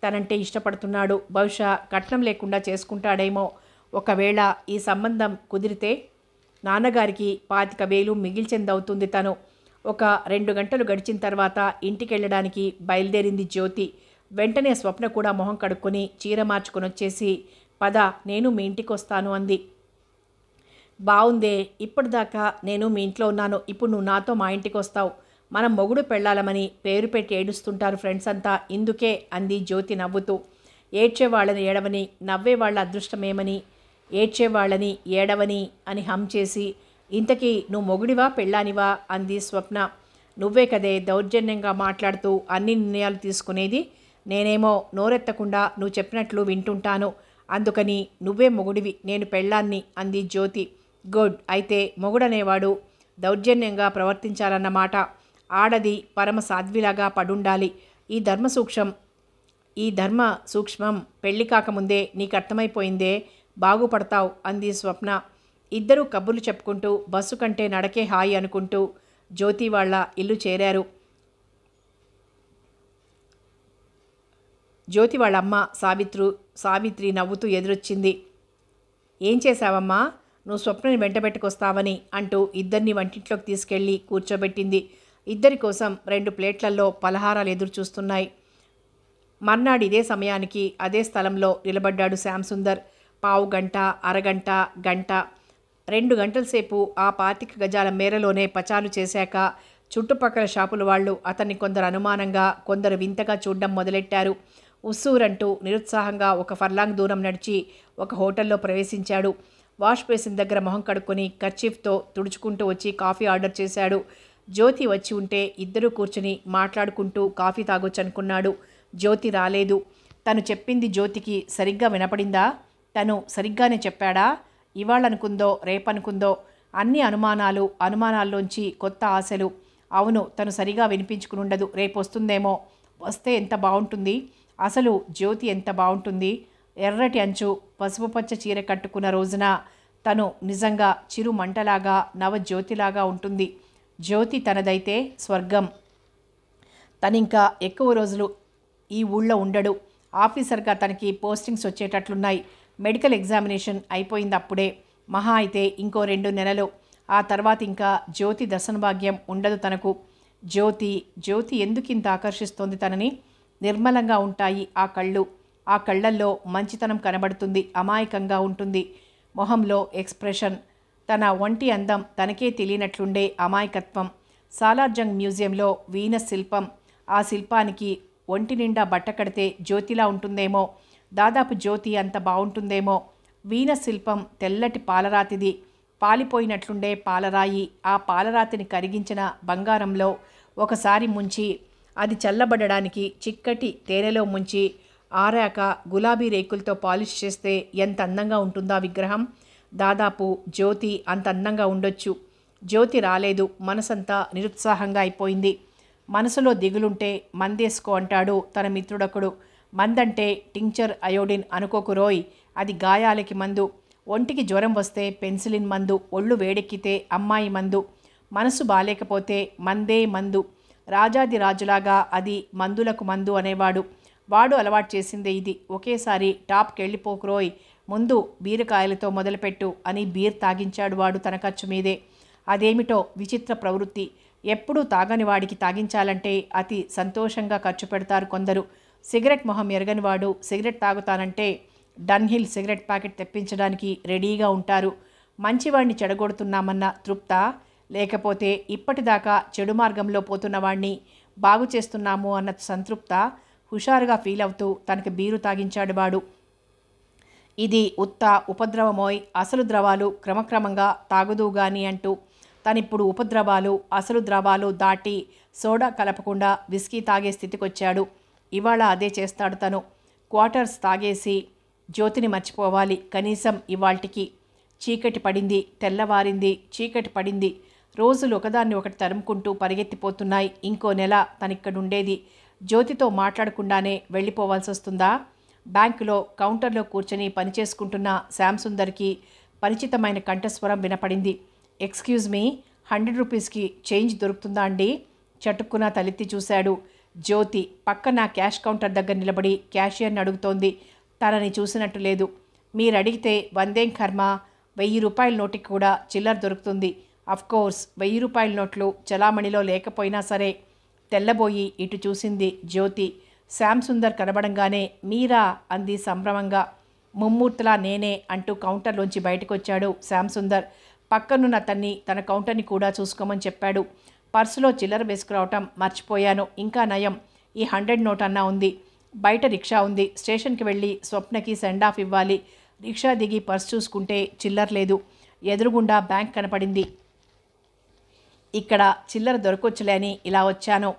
తనంటే ఇష్టపడుతున్నాడు. బహుశా కట్నం లేకుండా చేసుకుంటాడేమో. ఒకవేళ ఈ సంబంధం కుదిరితే నాన్నగారికి 25,000 మిగిల్చెందవుతుంది. తను ఒక 2 గంటలు గడిచిన తర్వాత ఇంటికెళ్ళడానికి బయలుదేరింది జ్యోతి. వెంటనే స్వప్న కూడా మొహం కడుక్కొని చీర మార్చుకొని వచ్చేసి, పద నేను మీ ఇంటికి వస్తాను అంది. బావుందే, ఇప్పటిదాకా నేను మీ ఇంట్లో ఉన్నాను, ఇప్పుడు నువ్వు నాతో మా ఇంటికి వస్తావు. మనం మొగుడు పెళ్ళాలమని పేరు పెట్టి ఏడుస్తుంటారు ఫ్రెండ్స్ అంతా, ఇందుకే అంది జ్యోతి నవ్వుతూ. ఏడ్చేవాళ్ళని ఏడవని, నవ్వేవాళ్ళ అదృష్టమేమని, ఏడ్చేవాళ్ళని ఏడవని అని హమ్ చేసి, ఇంతకీ నువ్వు మొగుడివా పెళ్ళానివా అంది స్వప్న. నువ్వే కదే దౌర్జన్యంగా మాట్లాడుతూ అన్ని నిర్ణయాలు తీసుకునేది. నేనేమో నోరెత్తకుండా నువ్వు చెప్పినట్లు వింటుంటాను. అందుకని నువ్వే మొగుడివి, నేను పెళ్ళాన్ని అంది జ్యోతి. గుడ్, అయితే మొగుడనేవాడు దౌర్జన్యంగా ప్రవర్తించాలన్నమాట. ఆడది పరమ సాధ్విలాగా పడుండాలి. ఈ ధర్మ సూక్ష్మం పెళ్లి కాకముందే నీకు అర్థమైపోయిందే, బాగుపడతావు అంది స్వప్న. ఇద్దరూ కబుర్లు చెప్పుకుంటూ బస్సు కంటే నడకే హాయి అనుకుంటూ జ్యోతి వాళ్ళ ఇల్లు చేరారు. జ్యోతి వాళ్ళ అమ్మ సావిత్రి నవ్వుతూ ఎదురొచ్చింది. ఏం చేశావమ్మా, నువ్వు స్వప్నని వెంటబెట్టుకొస్తావని అంటూ ఇద్దరిని వంటింట్లోకి తీసుకెళ్లి కూర్చోబెట్టింది. ఇద్దరి కోసం 2 ప్లేట్లలో పలహారాలు ఎదురు చూస్తున్నాయి. మర్నాడు ఇదే సమయానికి అదే స్థలంలో నిలబడ్డాడు శ్యాంసుందర్. పావు గంట, అరగంట, గంట, 2 గంటల సేపు ఆ 25 గజాల మేరలోనే పచారు చేశాక చుట్టుపక్కల షాపుల వాళ్ళు అతన్ని కొందరు అనుమానంగా, కొందరు వింతగా చూడడం మొదలెట్టారు. ఉస్సూరంటూ నిరుత్సాహంగా ఒక ఫర్లాంగ్ దూరం నడిచి ఒక హోటల్లో ప్రవేశించాడు. వాష్ బేసిన్ దగ్గర మొహం కడుక్కొని కర్చీఫ్తో తుడుచుకుంటూ వచ్చి కాఫీ ఆర్డర్ చేశాడు. జ్యోతి వచ్చి ఉంటే ఇద్దరూ కూర్చుని మాట్లాడుకుంటూ కాఫీ తాగొచ్చనుకున్నాడు. జ్యోతి రాలేదు. తను చెప్పింది జ్యోతికి సరిగ్గా వినపడిందా? తను సరిగ్గానే చెప్పాడా? ఇవాళనుకుందో రేపనుకుందో? అన్ని అనుమానాల్లోంచి కొత్త ఆశలు. అవును, తను సరిగా వినిపించుకునుండదు. రేపు వస్తుందేమో. వస్తే ఎంత బాగుంటుంది. అసలు జ్యోతి ఎంత బాగుంటుంది. ఎర్రటి అంచు పసుపు పచ్చ చీర కట్టుకున్న రోజున తను నిజంగా చిరు మంటలాగా, నవజ్యోతిలాగా ఉంటుంది. జ్యోతి తనదైతే స్వర్గం. తనింకా ఎక్కువ రోజులు ఈ ఊళ్ళో ఉండడు. ఆఫీసర్గా తనకి పోస్టింగ్స్ వచ్చేటట్లున్నాయి. మెడికల్ ఎగ్జామినేషన్ అయిపోయింది అప్పుడే. మహా అయితే ఇంకో 2 నెలలు. ఆ తర్వాత ఇంకా జ్యోతి దర్శనభాగ్యం ఉండదు తనకు. జ్యోతి ఎందుకింత ఆకర్షిస్తోంది తనని? నిర్మలంగా ఉంటాయి ఆ కళ్ళు. ఆ కళ్ళల్లో మంచితనం కనబడుతుంది. అమాయకంగా ఉంటుంది. మొహంలో ఎక్స్ప్రెషన్. తన ఒంటి అందం తనకే తెలియనట్లుండే అమాయకత్వం. సాలార్జంగ్ మ్యూజియంలో వీనస్ శిల్పం. ఆ శిల్పానికి ఒంటి నిండా బట్ట కడితే జ్యోతిలా ఉంటుందేమో. దాదాపు జ్యోతి అంత బాగుంటుందేమో. వీనస్ శిల్పం తెల్లటి పాలరాతిది. పాలిపోయినట్లుండే పాలరాయి. ఆ పాలరాతిని కరిగించిన బంగారంలో ఒకసారి ముంచి, అది చల్లబడడానికి చిక్కటి తేనెలో ముంచి, ఆరాక గులాబీ రేకులతో పాలిష్ చేస్తే ఎంత అందంగా ఉంటుందో ఆ విగ్రహం. దాదాపు జ్యోతి అంత అందంగా ఉండొచ్చు. జ్యోతి రాలేదు. మనసంతా నిరుత్సాహంగా అయిపోయింది. మనసులో దిగులుంటే మందేసుకో అంటాడు తన మిత్రుడొకడు. మందంటే టింక్చర్ అయోడిన్ అనుకోకు రోయ్, అది గాయాలకి మందు. ఒంటికి జ్వరం వస్తే పెన్సిలిన్ మందు. ఒళ్ళు వేడెక్కితే అమ్మాయి మందు. మనసు బాలేకపోతే మందే మందు. రాజాది రాజులాగా అది మందులకు మందు అనేవాడు. వాడు అలవాటు చేసిందే ఇది. ఒకేసారి టాప్కి వెళ్ళిపోకురోయ్, ముందు బీరకాయలతో మొదలుపెట్టు అని బీర్ తాగించాడు వాడు తన ఖర్చు మీదే. అదేమిటో విచిత్ర ప్రవృత్తి. ఎప్పుడూ తాగని వాడికి తాగించాలంటే అతి సంతోషంగా ఖర్చు పెడతారు కొందరు. సిగరెట్ మొహం ఎరగనివాడు సిగరెట్ తాగుతానంటే డన్హిల్ సిగరెట్ ప్యాకెట్ తెప్పించడానికి రెడీగా ఉంటారు. మంచివాడిని చెడగొడుతున్నామన్న తృప్త, లేకపోతే ఇప్పటిదాకా చెడు మార్గంలో పోతున్నవాణ్ణి బాగు చేస్తున్నాము అన్న సంతృప్త? హుషారుగా ఫీల్ అవుతూ తనకు బీరు తాగించాడు వాడు. ఇది ఉత్త ఉపద్రవమోయ్, అసలు ద్రవాలు క్రమక్రమంగా తాగుదువుగాని అంటూ. తనిప్పుడు ఉపద్రవాలు అసలు ద్రవాలు దాటి సోడా కలపకుండా విస్కీ తాగే స్థితికొచ్చాడు. ఇవాళ అదే చేస్తాడు తను. క్వార్టర్స్ తాగేసి జ్యోతిని మర్చిపోవాలి కనీసం ఇవాల్టికి. చీకటి పడింది, తెల్లవారింది, చీకటి పడింది. రోజులు ఒకదాన్ని ఒకటి తరుముకుంటూ పరిగెత్తిపోతున్నాయి. ఇంకో నెల తనిక్కడుండేది. జ్యోతితో మాట్లాడకుండానే వెళ్ళిపోవాల్సి వస్తుందా? బ్యాంకులో కౌంటర్లో కూర్చొని పనిచేసుకుంటున్న శ్యాంసుందర్కి పరిచితమైన కంఠస్వరం వినపడింది. ఎక్స్క్యూజ్ మీ, 100 రూపీస్కి చేంజ్ దొరుకుతుందా అండి? చటుక్కున తలెత్తి చూశాడు. జ్యోతి పక్కన క్యాష్ కౌంటర్ దగ్గర నిలబడి క్యాషియర్ని అడుగుతోంది. తనని చూసినట్టు లేదు. మీరడిగితే 100 కర్మ, 1000 రూపాయల నోటికి కూడా చిల్లర దొరుకుతుంది. అఫ్కోర్స్ 1000 రూపాయల నోట్లు చలామణిలో లేకపోయినా సరే. తెల్లబోయి ఇటు చూసింది జ్యోతి. శ్యాంసుందర్ కనబడంగానే మీరా అంది సంభ్రమంగా. ముమ్మూర్తులా నేనే అంటూ కౌంటర్లోంచి బయటకొచ్చాడు శ్యాంసుందర్. పక్కనున్న తన్ని తన కౌంటర్ని కూడా చూసుకోమని చెప్పాడు. పర్సులో చిల్లర వేసుకురావటం మర్చిపోయాను. ఇంకా నయం, ఈ 100 నోట్ అన్నా ఉంది. బయట రిక్షా ఉంది. స్టేషన్కి వెళ్ళి స్వప్నకి సెండ్ ఆఫ్ ఇవ్వాలి. రిక్షా దిగి పర్స్ చూసుకుంటే చిల్లర లేదు. ఎదురుగుండా బ్యాంక్ కనపడింది. ఇక్కడ చిల్లర దొరకొచ్చులే అని ఇలా వచ్చాను.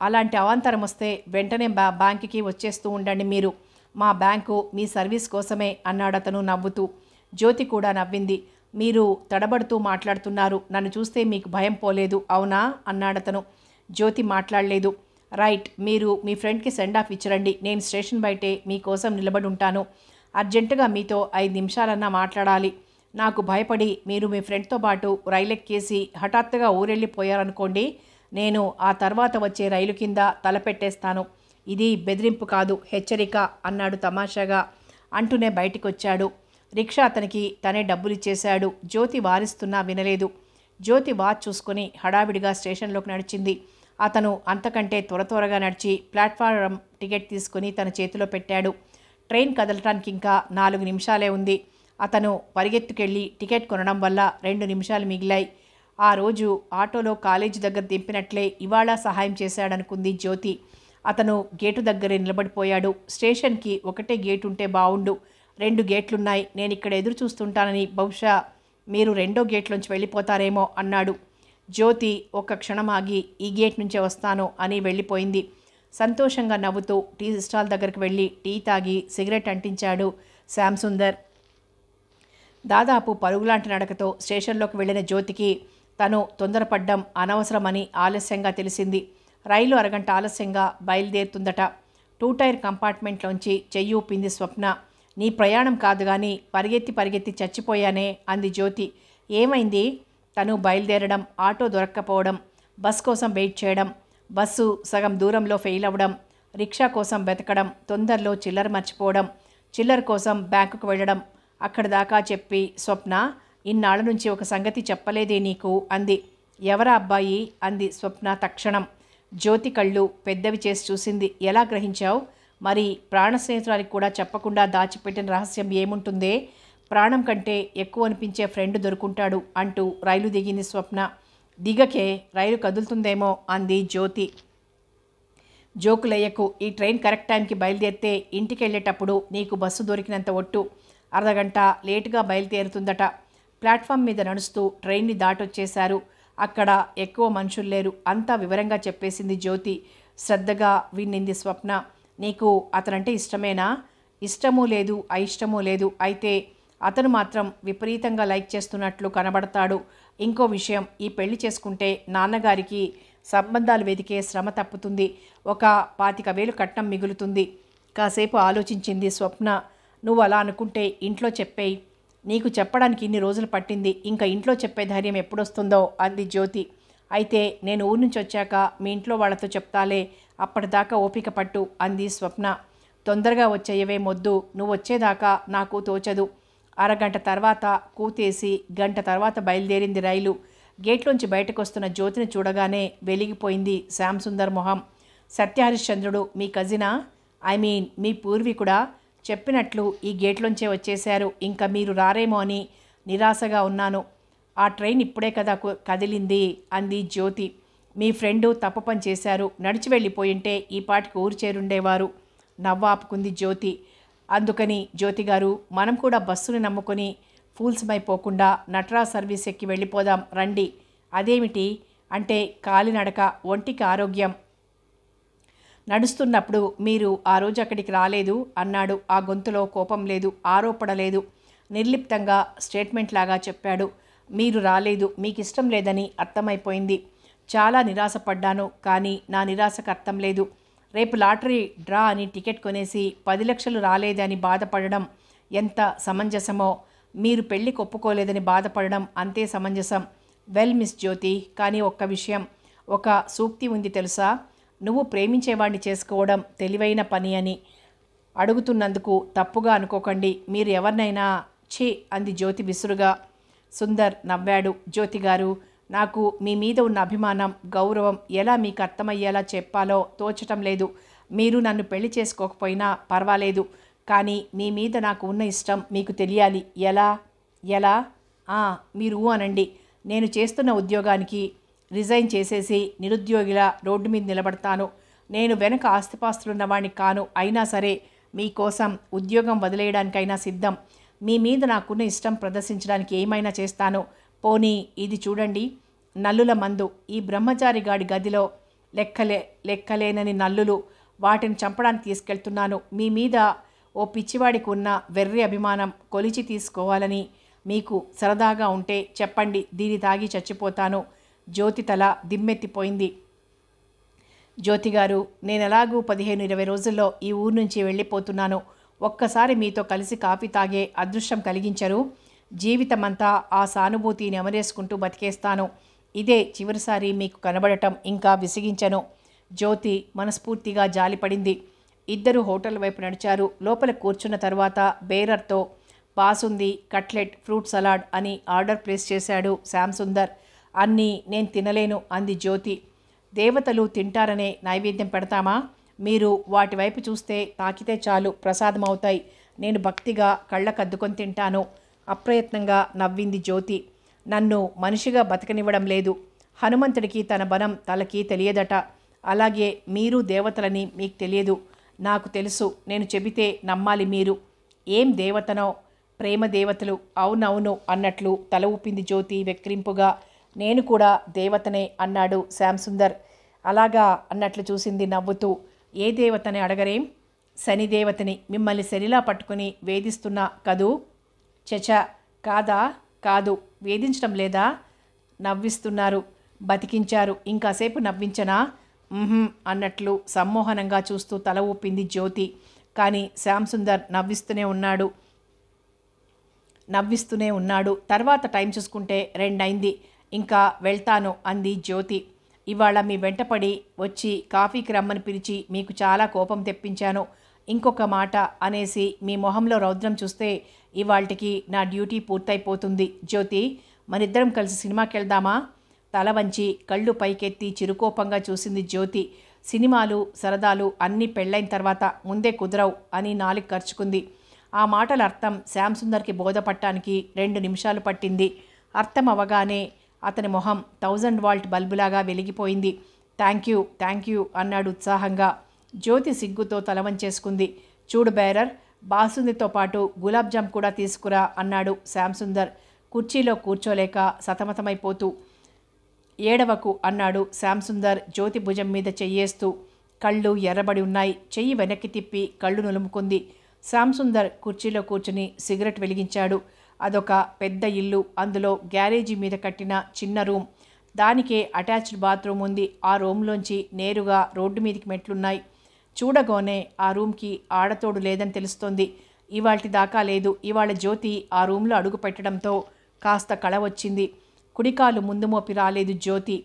అలాంటి అవాంతరం వస్తే వెంటనే బ్యాంకుకి వచ్చేస్తూ ఉండండి మీరు. మా బ్యాంకు మీ సర్వీస్ కోసమే అన్నాడతను నవ్వుతూ. జ్యోతి కూడా నవ్వింది. మీరు తడబడుతూ మాట్లాడుతున్నారు. నన్ను చూస్తే మీకు భయం పోలేదు అవునా అన్నాడతను. జ్యోతి మాట్లాడలేదు. రైట్, మీరు మీ ఫ్రెండ్కి సెండ్ ఆఫ్ ఇచ్చిరండి. నేను స్టేషన్ బయటే మీకోసం నిలబడి ఉంటాను. అర్జెంటుగా మీతో 5 నిమిషాలన్నా మాట్లాడాలి. నాకు భయపడి మీరు మీ ఫ్రెండ్తో పాటు రైలు ఎక్కేసి హఠాత్తుగా ఊరెళ్ళిపోయారనుకోండి, నేను ఆ తర్వాత వచ్చే రైలు కింద తలపెట్టేస్తాను. ఇది బెదిరింపు కాదు, హెచ్చరిక అన్నాడు తమాషాగా. అంటూనే బయటికొచ్చాడు. రిక్షా అతనికి తనే డబ్బులిచ్చేశాడు. జ్యోతి వారిస్తున్నా వినలేదు. జ్యోతి వాచ్ చూసుకొని హడావిడిగా స్టేషన్లోకి నడిచింది. అతను అంతకంటే త్వరగా నడిచి ప్లాట్ఫారం టికెట్ తీసుకుని తన చేతిలో పెట్టాడు. ట్రైన్ కదలటానికి ఇంకా 4 నిమిషాలే ఉంది. అతను పరిగెత్తుకెళ్ళి టికెట్ కొనడం వల్ల 2 నిమిషాలు మిగిలాయి. ఆ రోజు ఆటోలో కాలేజీ దగ్గర దింపినట్లే ఇవాళ సహాయం చేశాడనుకుంది జ్యోతి. అతను గేటు దగ్గరే నిలబడిపోయాడు. స్టేషన్కి ఒకటే గేటు ఉంటే బావుండు. 2 గేట్లున్నాయి. నేను ఇక్కడ ఎదురు చూస్తుంటానని బహుశా మీరు 2వ గేట్లోంచి వెళ్ళిపోతారేమో అన్నాడు. జ్యోతి ఒక్క క్షణం ఆగి ఈ గేట్ నుంచే వస్తాను అని వెళ్ళిపోయింది. సంతోషంగా నవ్వుతూ టీ స్టాల్ దగ్గరికి వెళ్ళి టీ తాగి సిగరెట్ అంటించాడు శ్యామ్ సుందర్. దాదాపు పరుగులాంటి నడకతో స్టేషన్లోకి వెళ్ళిన జ్యోతికి తను తొందరపడ్డం అనవసరమని ఆలస్యంగా తెలిసింది. రైలు అరగంట ఆలస్యంగా బయలుదేరుతుందట. 2 టైర్ కంపార్ట్మెంట్లోంచి చెయ్యి ఊపింది స్వప్న. నీ ప్రయాణం కాదు కానీ పరిగెత్తి చచ్చిపోయానే అంది జ్యోతి. ఏమైంది? తను బయలుదేరడం, ఆటో దొరక్కపోవడం, బస్ కోసం వెయిట్ చేయడం, బస్సు సగం దూరంలో ఫెయిల్ అవ్వడం, రిక్షా కోసం వెతకడం, తొందరలో చిల్లర మర్చిపోవడం, చిల్లర కోసం బ్యాంకుకు వెళ్ళడం. అక్కడి దాకా చెప్పి స్వప్న, ఇన్నాళ్ళ నుంచి ఒక సంగతి చెప్పలేదే నీకు అంది. ఎవరా అబ్బాయి అంది స్వప్న తక్షణం. జ్యోతి కళ్ళు పెద్దవి చేసి చూసింది. ఎలా గ్రహించావు? మరి ప్రాణ స్నేహితురానికి కూడా చెప్పకుండా దాచిపెట్టిన రహస్యం ఏముంటుందే? ప్రాణం కంటే ఎక్కువ అనిపించే ఫ్రెండ్ దొరుకుంటాడు అంటూ రైలు దిగింది స్వప్న. దిగకే, రైలు కదులుతుందేమో అంది జ్యోతి. జోకులయ్యకు. ఈ ట్రైన్ కరెక్ట్ టైంకి బయలుదేరితే ఇంటికి వెళ్ళేటప్పుడు నీకు బస్సు దొరికినంత ఒట్టు. అర్ధగంట లేటుగా బయలుదేరుతుందట. ప్లాట్ఫామ్ మీద నడుస్తూ ట్రైన్ని దాటొచ్చేశారు. అక్కడ ఎక్కువ మనుషులు లేరు. అంతా వివరంగా చెప్పేసింది జ్యోతి. శ్రద్ధగా విన్నింది స్వప్న. నీకు అతనంటే ఇష్టమేనా? ఇష్టమూ లేదు, అయిష్టమూ లేదు. అయితే అతను మాత్రం విపరీతంగా లైక్ చేస్తున్నట్లు కనబడతాడు. ఇంకో విషయం, ఈ పెళ్లి చేసుకుంటే నాన్నగారికి సంబంధాలు వెతికే శ్రమ తప్పుతుంది. ఒక 25,000 కట్నం మిగులుతుంది. కాసేపు ఆలోచించింది స్వప్న. నువ్వు అలా అనుకుంటే ఇంట్లో చెప్పేయి. నీకు చెప్పడానికి ఇన్ని రోజులు పట్టింది. ఇంకా ఇంట్లో చెప్పే ధైర్యం ఎప్పుడొస్తుందో అంది జ్యోతి. అయితే నేను ఊరి నుంచి వచ్చాక మీ ఇంట్లో వాళ్ళతో చెప్తాలే, అప్పటిదాకా ఓపిక పట్టు అంది స్వప్న. తొందరగా వచ్చేయవే మొద్దు, నువ్వు వచ్చేదాకా నాకు తోచదు. అరగంట తర్వాత కూతేసి గంట తర్వాత బయలుదేరింది రైలు. గేట్లోంచి బయటకు వస్తున్న జ్యోతిని చూడగానే వెలిగిపోయింది శ్యామ్ సుందర్ మొహం. సత్యహరిశ్చంద్రుడు మీ కజినా? మీ పూర్వీకుడా? చెప్పినట్లు ఈ గేట్లోంచే వచ్చేశారు. ఇంకా మీరు రారేమో అని నిరాశగా ఉన్నాను. ఆ ట్రైన్ ఇప్పుడే కదా కదిలింది అంది జ్యోతి. మీ ఫ్రెండు తప్పు పని చేశారు. నడిచి వెళ్ళిపోయింటే ఈ పాటికి ఊరు చేరుండేవారు. నవ్వాపుకుంది జ్యోతి. అందుకని జ్యోతి గారు, మనం కూడా బస్సుని నమ్ముకొని ఫూల్స్మైపోకుండా నటరాజ్ సర్వీస్ ఎక్కి వెళ్ళిపోదాం రండి. అదేమిటి అంటే కాలినడక, ఒంటికి ఆరోగ్యం. నడుస్తున్నప్పుడు మీరు ఆ రోజు అక్కడికి రాలేదు అన్నాడు. ఆ గొంతులో కోపం లేదు, ఆరోపణ లేదు. నిర్లిప్తంగా స్టేట్మెంట్ లాగా చెప్పాడు. మీరు రాలేదు, మీకు ఇష్టం లేదని అర్థమైపోయింది. చాలా నిరాశపడ్డాను, కానీ నా నిరాశకు అర్థం లేదు. రేపు లాటరీ డ్రా అని టికెట్ కొనేసి 10 లక్షలు రాలేదని బాధపడడం ఎంత సమంజసమో, మీరు పెళ్ళికి ఒప్పుకోలేదని బాధపడడం అంతే సమంజసం. వెల్ మిస్ జ్యోతి, కానీ ఒక్క విషయం, ఒక సూక్తి ఉంది తెలుసా? నువ్వు ప్రేమించేవాడిని చేసుకోవడం తెలివైన పని అని. అడుగుతున్నందుకు తప్పుగా అనుకోకండి. మీరు ఎవరినైనా ఛీ అంది జ్యోతి విసురుగా. సుందర్ నవ్వాడు. జ్యోతి గారు, నాకు మీ మీద ఉన్న అభిమానం, గౌరవం ఎలా మీకు అర్థమయ్యేలా చెప్పాలో తోచటం లేదు. మీరు నన్ను పెళ్లి చేసుకోకపోయినా పర్వాలేదు, కానీ మీ మీద నాకు ఉన్న ఇష్టం మీకు తెలియాలి. ఎలా? ఎలా? మీరు అనండి. నేను చేస్తున్న ఉద్యోగానికి రిజైన్ చేసేసి నిరుద్యోగిలా రోడ్డు మీద నిలబడతాను. నేను వెనక ఆస్తిపాస్తులున్నవాణ్ణి కాను. అయినా సరే మీకోసం ఉద్యోగం వదిలేయడానికైనా సిద్ధం. మీ మీద నాకున్న ఇష్టం ప్రదర్శించడానికి ఏమైనా చేస్తాను. పోనీ ఇది చూడండి, నల్లుల మందు. ఈ బ్రహ్మచారి గాడి గదిలో లెక్కలేనని నల్లులు. వాటిని చంపడానికి తీసుకెళ్తున్నాను. మీ మీద ఓ పిచ్చివాడికి ఉన్న వెర్రి అభిమానం కొలిచి తీసుకోవాలని మీకు సరదాగా ఉంటే చెప్పండి. దీని తాగి చచ్చిపోతాను. జ్యోతి తల దిమ్మెత్తిపోయింది. జ్యోతిగారు, నేనెలాగూ 15-20 రోజుల్లో ఈ ఊరు నుంచి వెళ్ళిపోతున్నాను. ఒక్కసారి మీతో కలిసి కాఫీ తాగే అదృష్టం కలిగించరు. జీవితమంతా ఆ సానుభూతిని అమరేసుకుంటూ బతికేస్తాను. ఇదే చివరిసారి మీకు కనబడటం. ఇంకా విసిగించను. జ్యోతి మనస్ఫూర్తిగా జాలిపడింది. ఇద్దరు హోటల్ వైపు నడిచారు. లోపల కూర్చున్న తర్వాత బేరర్తో బాసుంది, కట్లెట్, ఫ్రూట్ సలాడ్ అని ఆర్డర్ ప్లేస్ చేశాడు శ్యామ్ సుందర్. అన్నీ నేను తినలేను అంది జ్యోతి. దేవతలు తింటారనే నైవేద్యం పెడతామా? మీరు వాటి వైపు చూస్తే తాకితే చాలు ప్రసాదం అవుతాయి. నేను భక్తిగా కళ్ళకద్దుకొని తింటాను. అప్రయత్నంగా నవ్వింది జ్యోతి. నన్ను మనిషిగా బతకనివ్వడం లేదు. హనుమంతుడికి తన బలం తలకి తెలియదట. అలాగే మీరు దేవతలని మీకు తెలియదు. నాకు తెలుసు. నేను చెబితే నమ్మాలి మీరు. ఏం దేవతనో, ప్రేమ దేవతలు. అవునవును అన్నట్లు తల ఊపింది జ్యోతి వెక్కిరింపుగా. నేను కూడా దేవతనే అన్నాడు శ్యామ్ సుందర్. అలాగా అన్నట్లు చూసింది నవ్వుతూ. ఏ దేవతని అడగరేం? శని దేవతని. మిమ్మల్ని శనిలా పట్టుకుని వేధిస్తున్నా కదూ? చచ, కాదా? కాదు. వేధించడం లేదా? నవ్విస్తున్నారు. బతికించారు. ఇంకాసేపు నవ్వించనా? అన్నట్లు సమ్మోహనంగా చూస్తూ తల ఊపింది జ్యోతి. కానీ శ్యామ్ సుందర్ నవ్విస్తూనే ఉన్నాడు. తర్వాత టైం చూసుకుంటే 2 అయింది. ఇంకా వెళ్తాను అంది జ్యోతి. ఇవాళ మీ వెంటపడి వచ్చి కాఫీకి రమ్మని పిలిచి మీకు చాలా కోపం తెప్పించాను. ఇంకొక మాట అనేసి మీ మొహంలో రౌద్రం చూస్తే ఇవాళకి నా డ్యూటీ పూర్తయిపోతుంది. జ్యోతి, మనిద్దరం కలిసి సినిమాకి వెళ్దామా? తల వంచి కళ్ళు పైకెత్తి చిరుకోపంగా చూసింది జ్యోతి. సినిమాలు సరదాలు అన్నీ పెళ్ళైన తర్వాత ముందే కుదరవు అని నాలుగు ఖర్చుకుంది. ఆ మాటల అర్థం శ్యామ్ సుందర్కి బోధపట్టానికి 2 నిమిషాలు పట్టింది. అర్థం అవగానే అతని మొహం 1000 వాల్ట్ బల్బులాగా వెలిగిపోయింది. థ్యాంక్ యూ అన్నాడు ఉత్సాహంగా. జ్యోతి సిగ్గుతో తల వంచేసుకుంది. చూడు బేరర్, బాసుందితో పాటు గులాబ్ జామ్ కూడా తీసుకురా అన్నాడు శ్యామ్ సుందర్ కుర్చీలో కూర్చోలేక సతమతమైపోతూ. ఏడవకు అన్నాడు శ్యామ్ సుందర్ జ్యోతి భుజం మీద చెయ్యేస్తూ. కళ్ళు ఎర్రబడి ఉన్నాయి. చెయ్యి వెనక్కి తిప్పి కళ్ళు నులుముకుంది. శ్యామ్ సుందర్ కుర్చీలో కూర్చుని సిగరెట్ వెలిగించాడు. అదొక పెద్ద ఇల్లు. అందులో గ్యారేజీ మీద కట్టిన చిన్న రూమ్. దానికే అటాచ్డ్ బాత్రూమ్ ఉంది. ఆ రూమ్లోంచి నేరుగా రోడ్డు మీదకి మెట్లున్నాయి. చూడగానే ఆ రూమ్కి ఆడతోడు లేదని తెలుస్తోంది. ఇవాల్టి దాకా లేదు. ఇవాళ జ్యోతి ఆ రూమ్లో అడుగు పెట్టడంతో కాస్త కళ వచ్చింది. కుడికాలు ముందు మోపి రాలేదు జ్యోతి.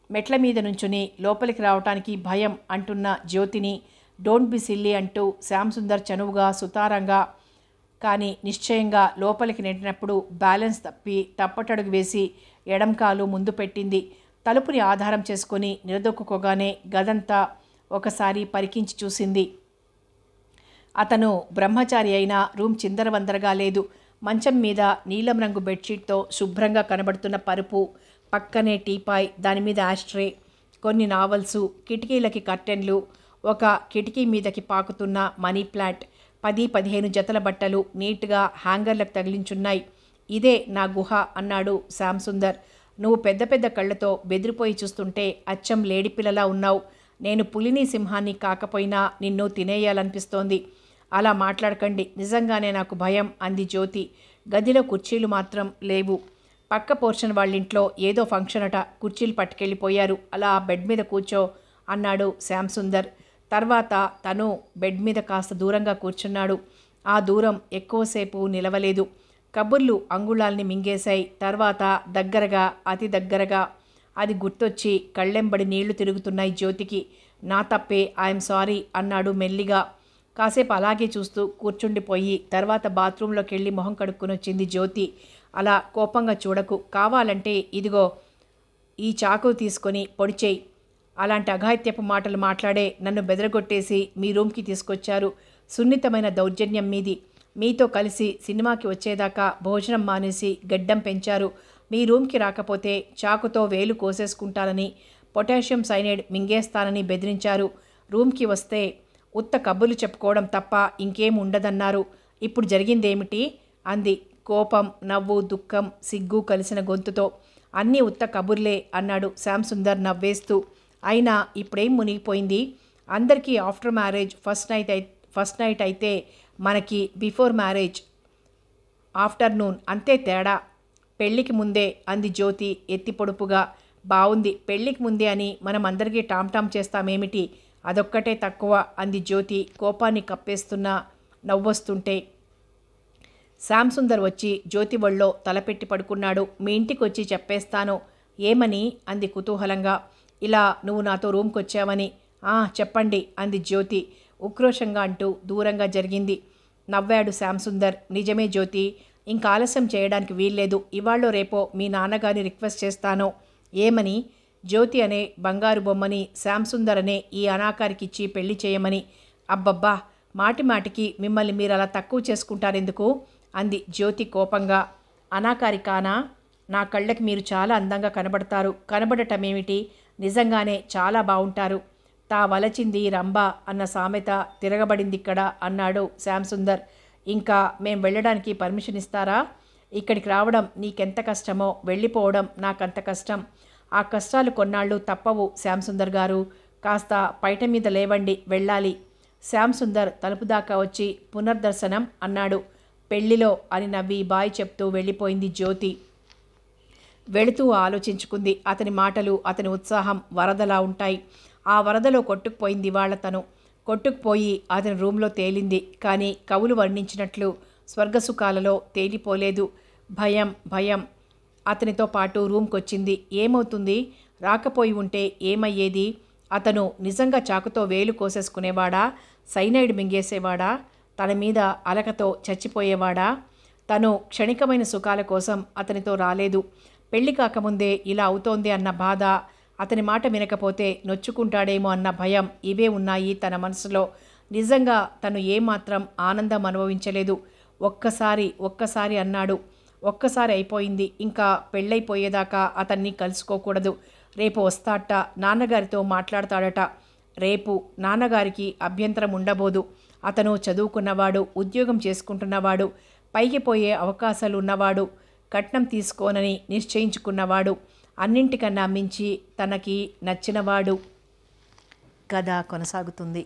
మెట్ల మీద నుంచుని లోపలికి రావటానికి భయం అంటున్న జ్యోతిని డోంట్ బి సిల్లీ అంటూ శ్యామ్ సుందర్ చనువుగా సుతారంగా కానీ నిశ్చయంగా లోపలికి నెట్టినప్పుడు బ్యాలెన్స్ తప్పి తప్పటడుగు వేసి ఎడంకాలు ముందు పెట్టింది. తలుపుని ఆధారం చేసుకొని నిలదొక్కుకోగానే గదంతా ఒకసారి పరికించి చూసింది. అతను బ్రహ్మచారి అయినా రూమ్ చిందరవందరగా లేదు. మంచం మీద నీలం రంగు బెడ్షీట్తో శుభ్రంగా కనబడుతున్న పరుపు, పక్కనే టీపాయ్, దానిమీద యాస్ట్రే, కొన్ని నావల్సు, కిటికీలకి కర్టెన్లు, ఒక కిటికీ మీదకి పాకుతున్న మనీ ప్లాంట్, 10-15 జతల బట్టలు నీట్గా హ్యాంగర్లకు తగిలించున్నాయి. ఇదే నా గుహ అన్నాడు శ్యామ్ సుందర్. నువ్వు పెద్ద పెద్ద కళ్ళతో బెదిరిపోయి చూస్తుంటే అచ్చం లేడిపిల్లలా ఉన్నావు. నేను పులిని సింహాన్ని కాకపోయినా నిన్ను తినేయాలనిపిస్తోంది. అలా మాట్లాడకండి, నిజంగానే నాకు భయం అంది జ్యోతి. గదిలో కుర్చీలు మాత్రం లేవు. పక్క పోర్షన్ వాళ్ళింట్లో ఏదో ఫంక్షన్ అట. కుర్చీలు పట్టుకెళ్ళిపోయారు. అలా బెడ్ మీద కూర్చో అన్నాడు శ్యామ్ సుందర్. తర్వాత తను బెడ్ మీద కాస్త దూరంగా కూర్చున్నాడు. ఆ దూరం ఎక్కువసేపు నిలవలేదు. కబుర్లు అంగుళాల్ని మింగేశాయి. తర్వాత దగ్గరగా, అతి దగ్గరగా. అది గుర్తొచ్చి కళ్ళెంబడి నీళ్లు తిరుగుతున్నాయి జ్యోతికి. నా తప్పే, ఐఎమ్ సారీ అన్నాడు మెల్లిగా. కాసేపు అలాగే చూస్తూ కూర్చుండిపోయి తర్వాత బాత్రూంలోకి వెళ్ళి మొహం కడుక్కుని వచ్చింది జ్యోతి. అలా కోపంగా చూడకు. కావాలంటే ఇదిగో ఈ చాకు తీసుకొని పొడిచేయి. అలాంటి అఘాయిత్యపు మాటలు మాట్లాడే నన్ను బెదరగొట్టేసి మీ రూమ్కి తీసుకొచ్చారు. సున్నితమైన దౌర్జన్యం మీది. మీతో కలిసి సినిమాకి వచ్చేదాకా భోజనం మానేసి గడ్డం పెంచారు. మీ రూమ్కి రాకపోతే చాకుతో వేలు కోసేసుకుంటానని, పొటాషియం సైనైడ్ మింగేస్తానని బెదిరించారు. రూమ్కి వస్తే ఉత్త కబుర్లు చెప్పుకోవడం తప్ప ఇంకేం ఉండదన్నారు. ఇప్పుడు జరిగిందేమిటి అంది కోపం, నవ్వు, దుఃఖం, సిగ్గు కలిసిన గొంతుతో. అన్నీ ఉత్త కబుర్లే అన్నాడు శ్యామ్ సుందర్ నవ్వేస్తూ. అయినా ఇప్పుడేం మునిగిపోయింది? అందరికీ ఆఫ్టర్ మ్యారేజ్ ఫస్ట్ నైట్ అయితే మనకి బిఫోర్ మ్యారేజ్ ఆఫ్టర్నూన్, అంతే తేడా. పెళ్ళికి ముందే అంది జ్యోతి ఎత్తి పొడుపుగా. బావుంది, పెళ్ళికి ముందే అని మనం అందరికీ టామ్ చేస్తామేమిటి? అదొక్కటే తక్కువ అంది జ్యోతి కోపాన్ని కప్పేస్తున్నా నవ్వొస్తుంటే. శ్యామ్ సుందర్ వచ్చి జ్యోతి ఒళ్ళో తలపెట్టి పడుకున్నాడు. మీ ఇంటికి వచ్చి చెప్పేస్తాను. ఏమని అంది కుతూహలంగా. ఇలా నువ్వు నాతో రూమ్కి వచ్చావని. చెప్పండి అంది జ్యోతి ఉక్రోషంగా అంటూ దూరంగా జరిగింది. నవ్వాడు శ్యామ్ సుందర్. నిజమే జ్యోతి, ఇంకా ఆలస్యం చేయడానికి వీల్లేదు. ఇవాళ్ళో రేపో మీ నాన్నగారిని రిక్వెస్ట్ చేస్తాను. ఏమని? జ్యోతి అనే బంగారు బొమ్మని శ్యామ్ సుందర్ అనే ఈ అనాకారికిచ్చి పెళ్లి చేయమని. అబ్బబ్బా, మాటి మాటికి మిమ్మల్ని మీరు అలా తక్కువ చేసుకుంటారెందుకు అంది జ్యోతి కోపంగా. అనాకారి కానా? నా కళ్ళకి మీరు చాలా అందంగా కనబడతారు. కనబడటమేమిటి, నిజంగానే చాలా బాగుంటారు. తా వలచింది రంభ అన్న సామెత తిరగబడిందిక్కడ అన్నాడు శ్యామ్ సుందర్. ఇంకా మేం వెళ్ళడానికి పర్మిషన్ ఇస్తారా? ఇక్కడికి రావడం నీకెంత కష్టమో వెళ్ళిపోవడం నాకంత కష్టం. ఆ కష్టాలు కొన్నాళ్ళు తప్పవు శ్యామ్ సుందర్ గారు. కాస్త పైట మీద లేవండి, వెళ్ళాలి. శ్యామ్ సుందర్ తలుపు దాకా వచ్చి పునర్దర్శనం అన్నాడు. పెళ్లిలో అని నవ్వి బాయ్ చెప్తూ వెళ్ళిపోయింది జ్యోతి. వెళుతూ ఆలోచించుకుంది. అతని మాటలు, అతని ఉత్సాహం వరదలా ఉంటాయి. ఆ వరదలో కొట్టుకుపోయింది వాళ్ళ తను. కొట్టుకుపోయి అతని రూమ్లో తేలింది. కానీ కవులు వర్ణించినట్లు స్వర్గసుఖాలలో తేలిపోలేదు. భయం భయం అతనితో పాటు రూమ్కొచ్చింది. ఏమవుతుంది? రాకపోయి ఉంటే ఏమయ్యేది? అతను నిజంగా చాకుతో వేలు కోసేసుకునేవాడా? సైనైడ్ మింగేసేవాడా? తన మీద అలకతో చచ్చిపోయేవాడా? తను క్షణికమైన సుఖాల కోసం అతనితో రాలేదు. పెళ్లి కాకముందే ఇలా అవుతోంది అన్న బాధ, అతని మాట వినకపోతే నొచ్చుకుంటాడేమో అన్న భయం, ఇవే ఉన్నాయి తన మనసులో. నిజంగా తను ఏమాత్రం ఆనందం అనుభవించలేదు. ఒక్కసారి అన్నాడు. ఒక్కసారి అయిపోయింది. ఇంకా పెళ్ళైపోయేదాకా అతన్ని కలుసుకోకూడదు. రేపు వస్తాట, నాన్నగారితో మాట్లాడతాడట. రేపు నాన్నగారికి అభ్యంతరం ఉండబోదు. అతను చదువుకున్నవాడు, ఉద్యోగం చేసుకుంటున్నవాడు, పైకి పోయే అవకాశాలు ఉన్నవాడు, కట్నం తీసుకోనని నిశ్చయించుకున్నవాడు, అన్నింటికన్నా మించి తనకి నచ్చినవాడు. కథ కొనసాగుతుంది.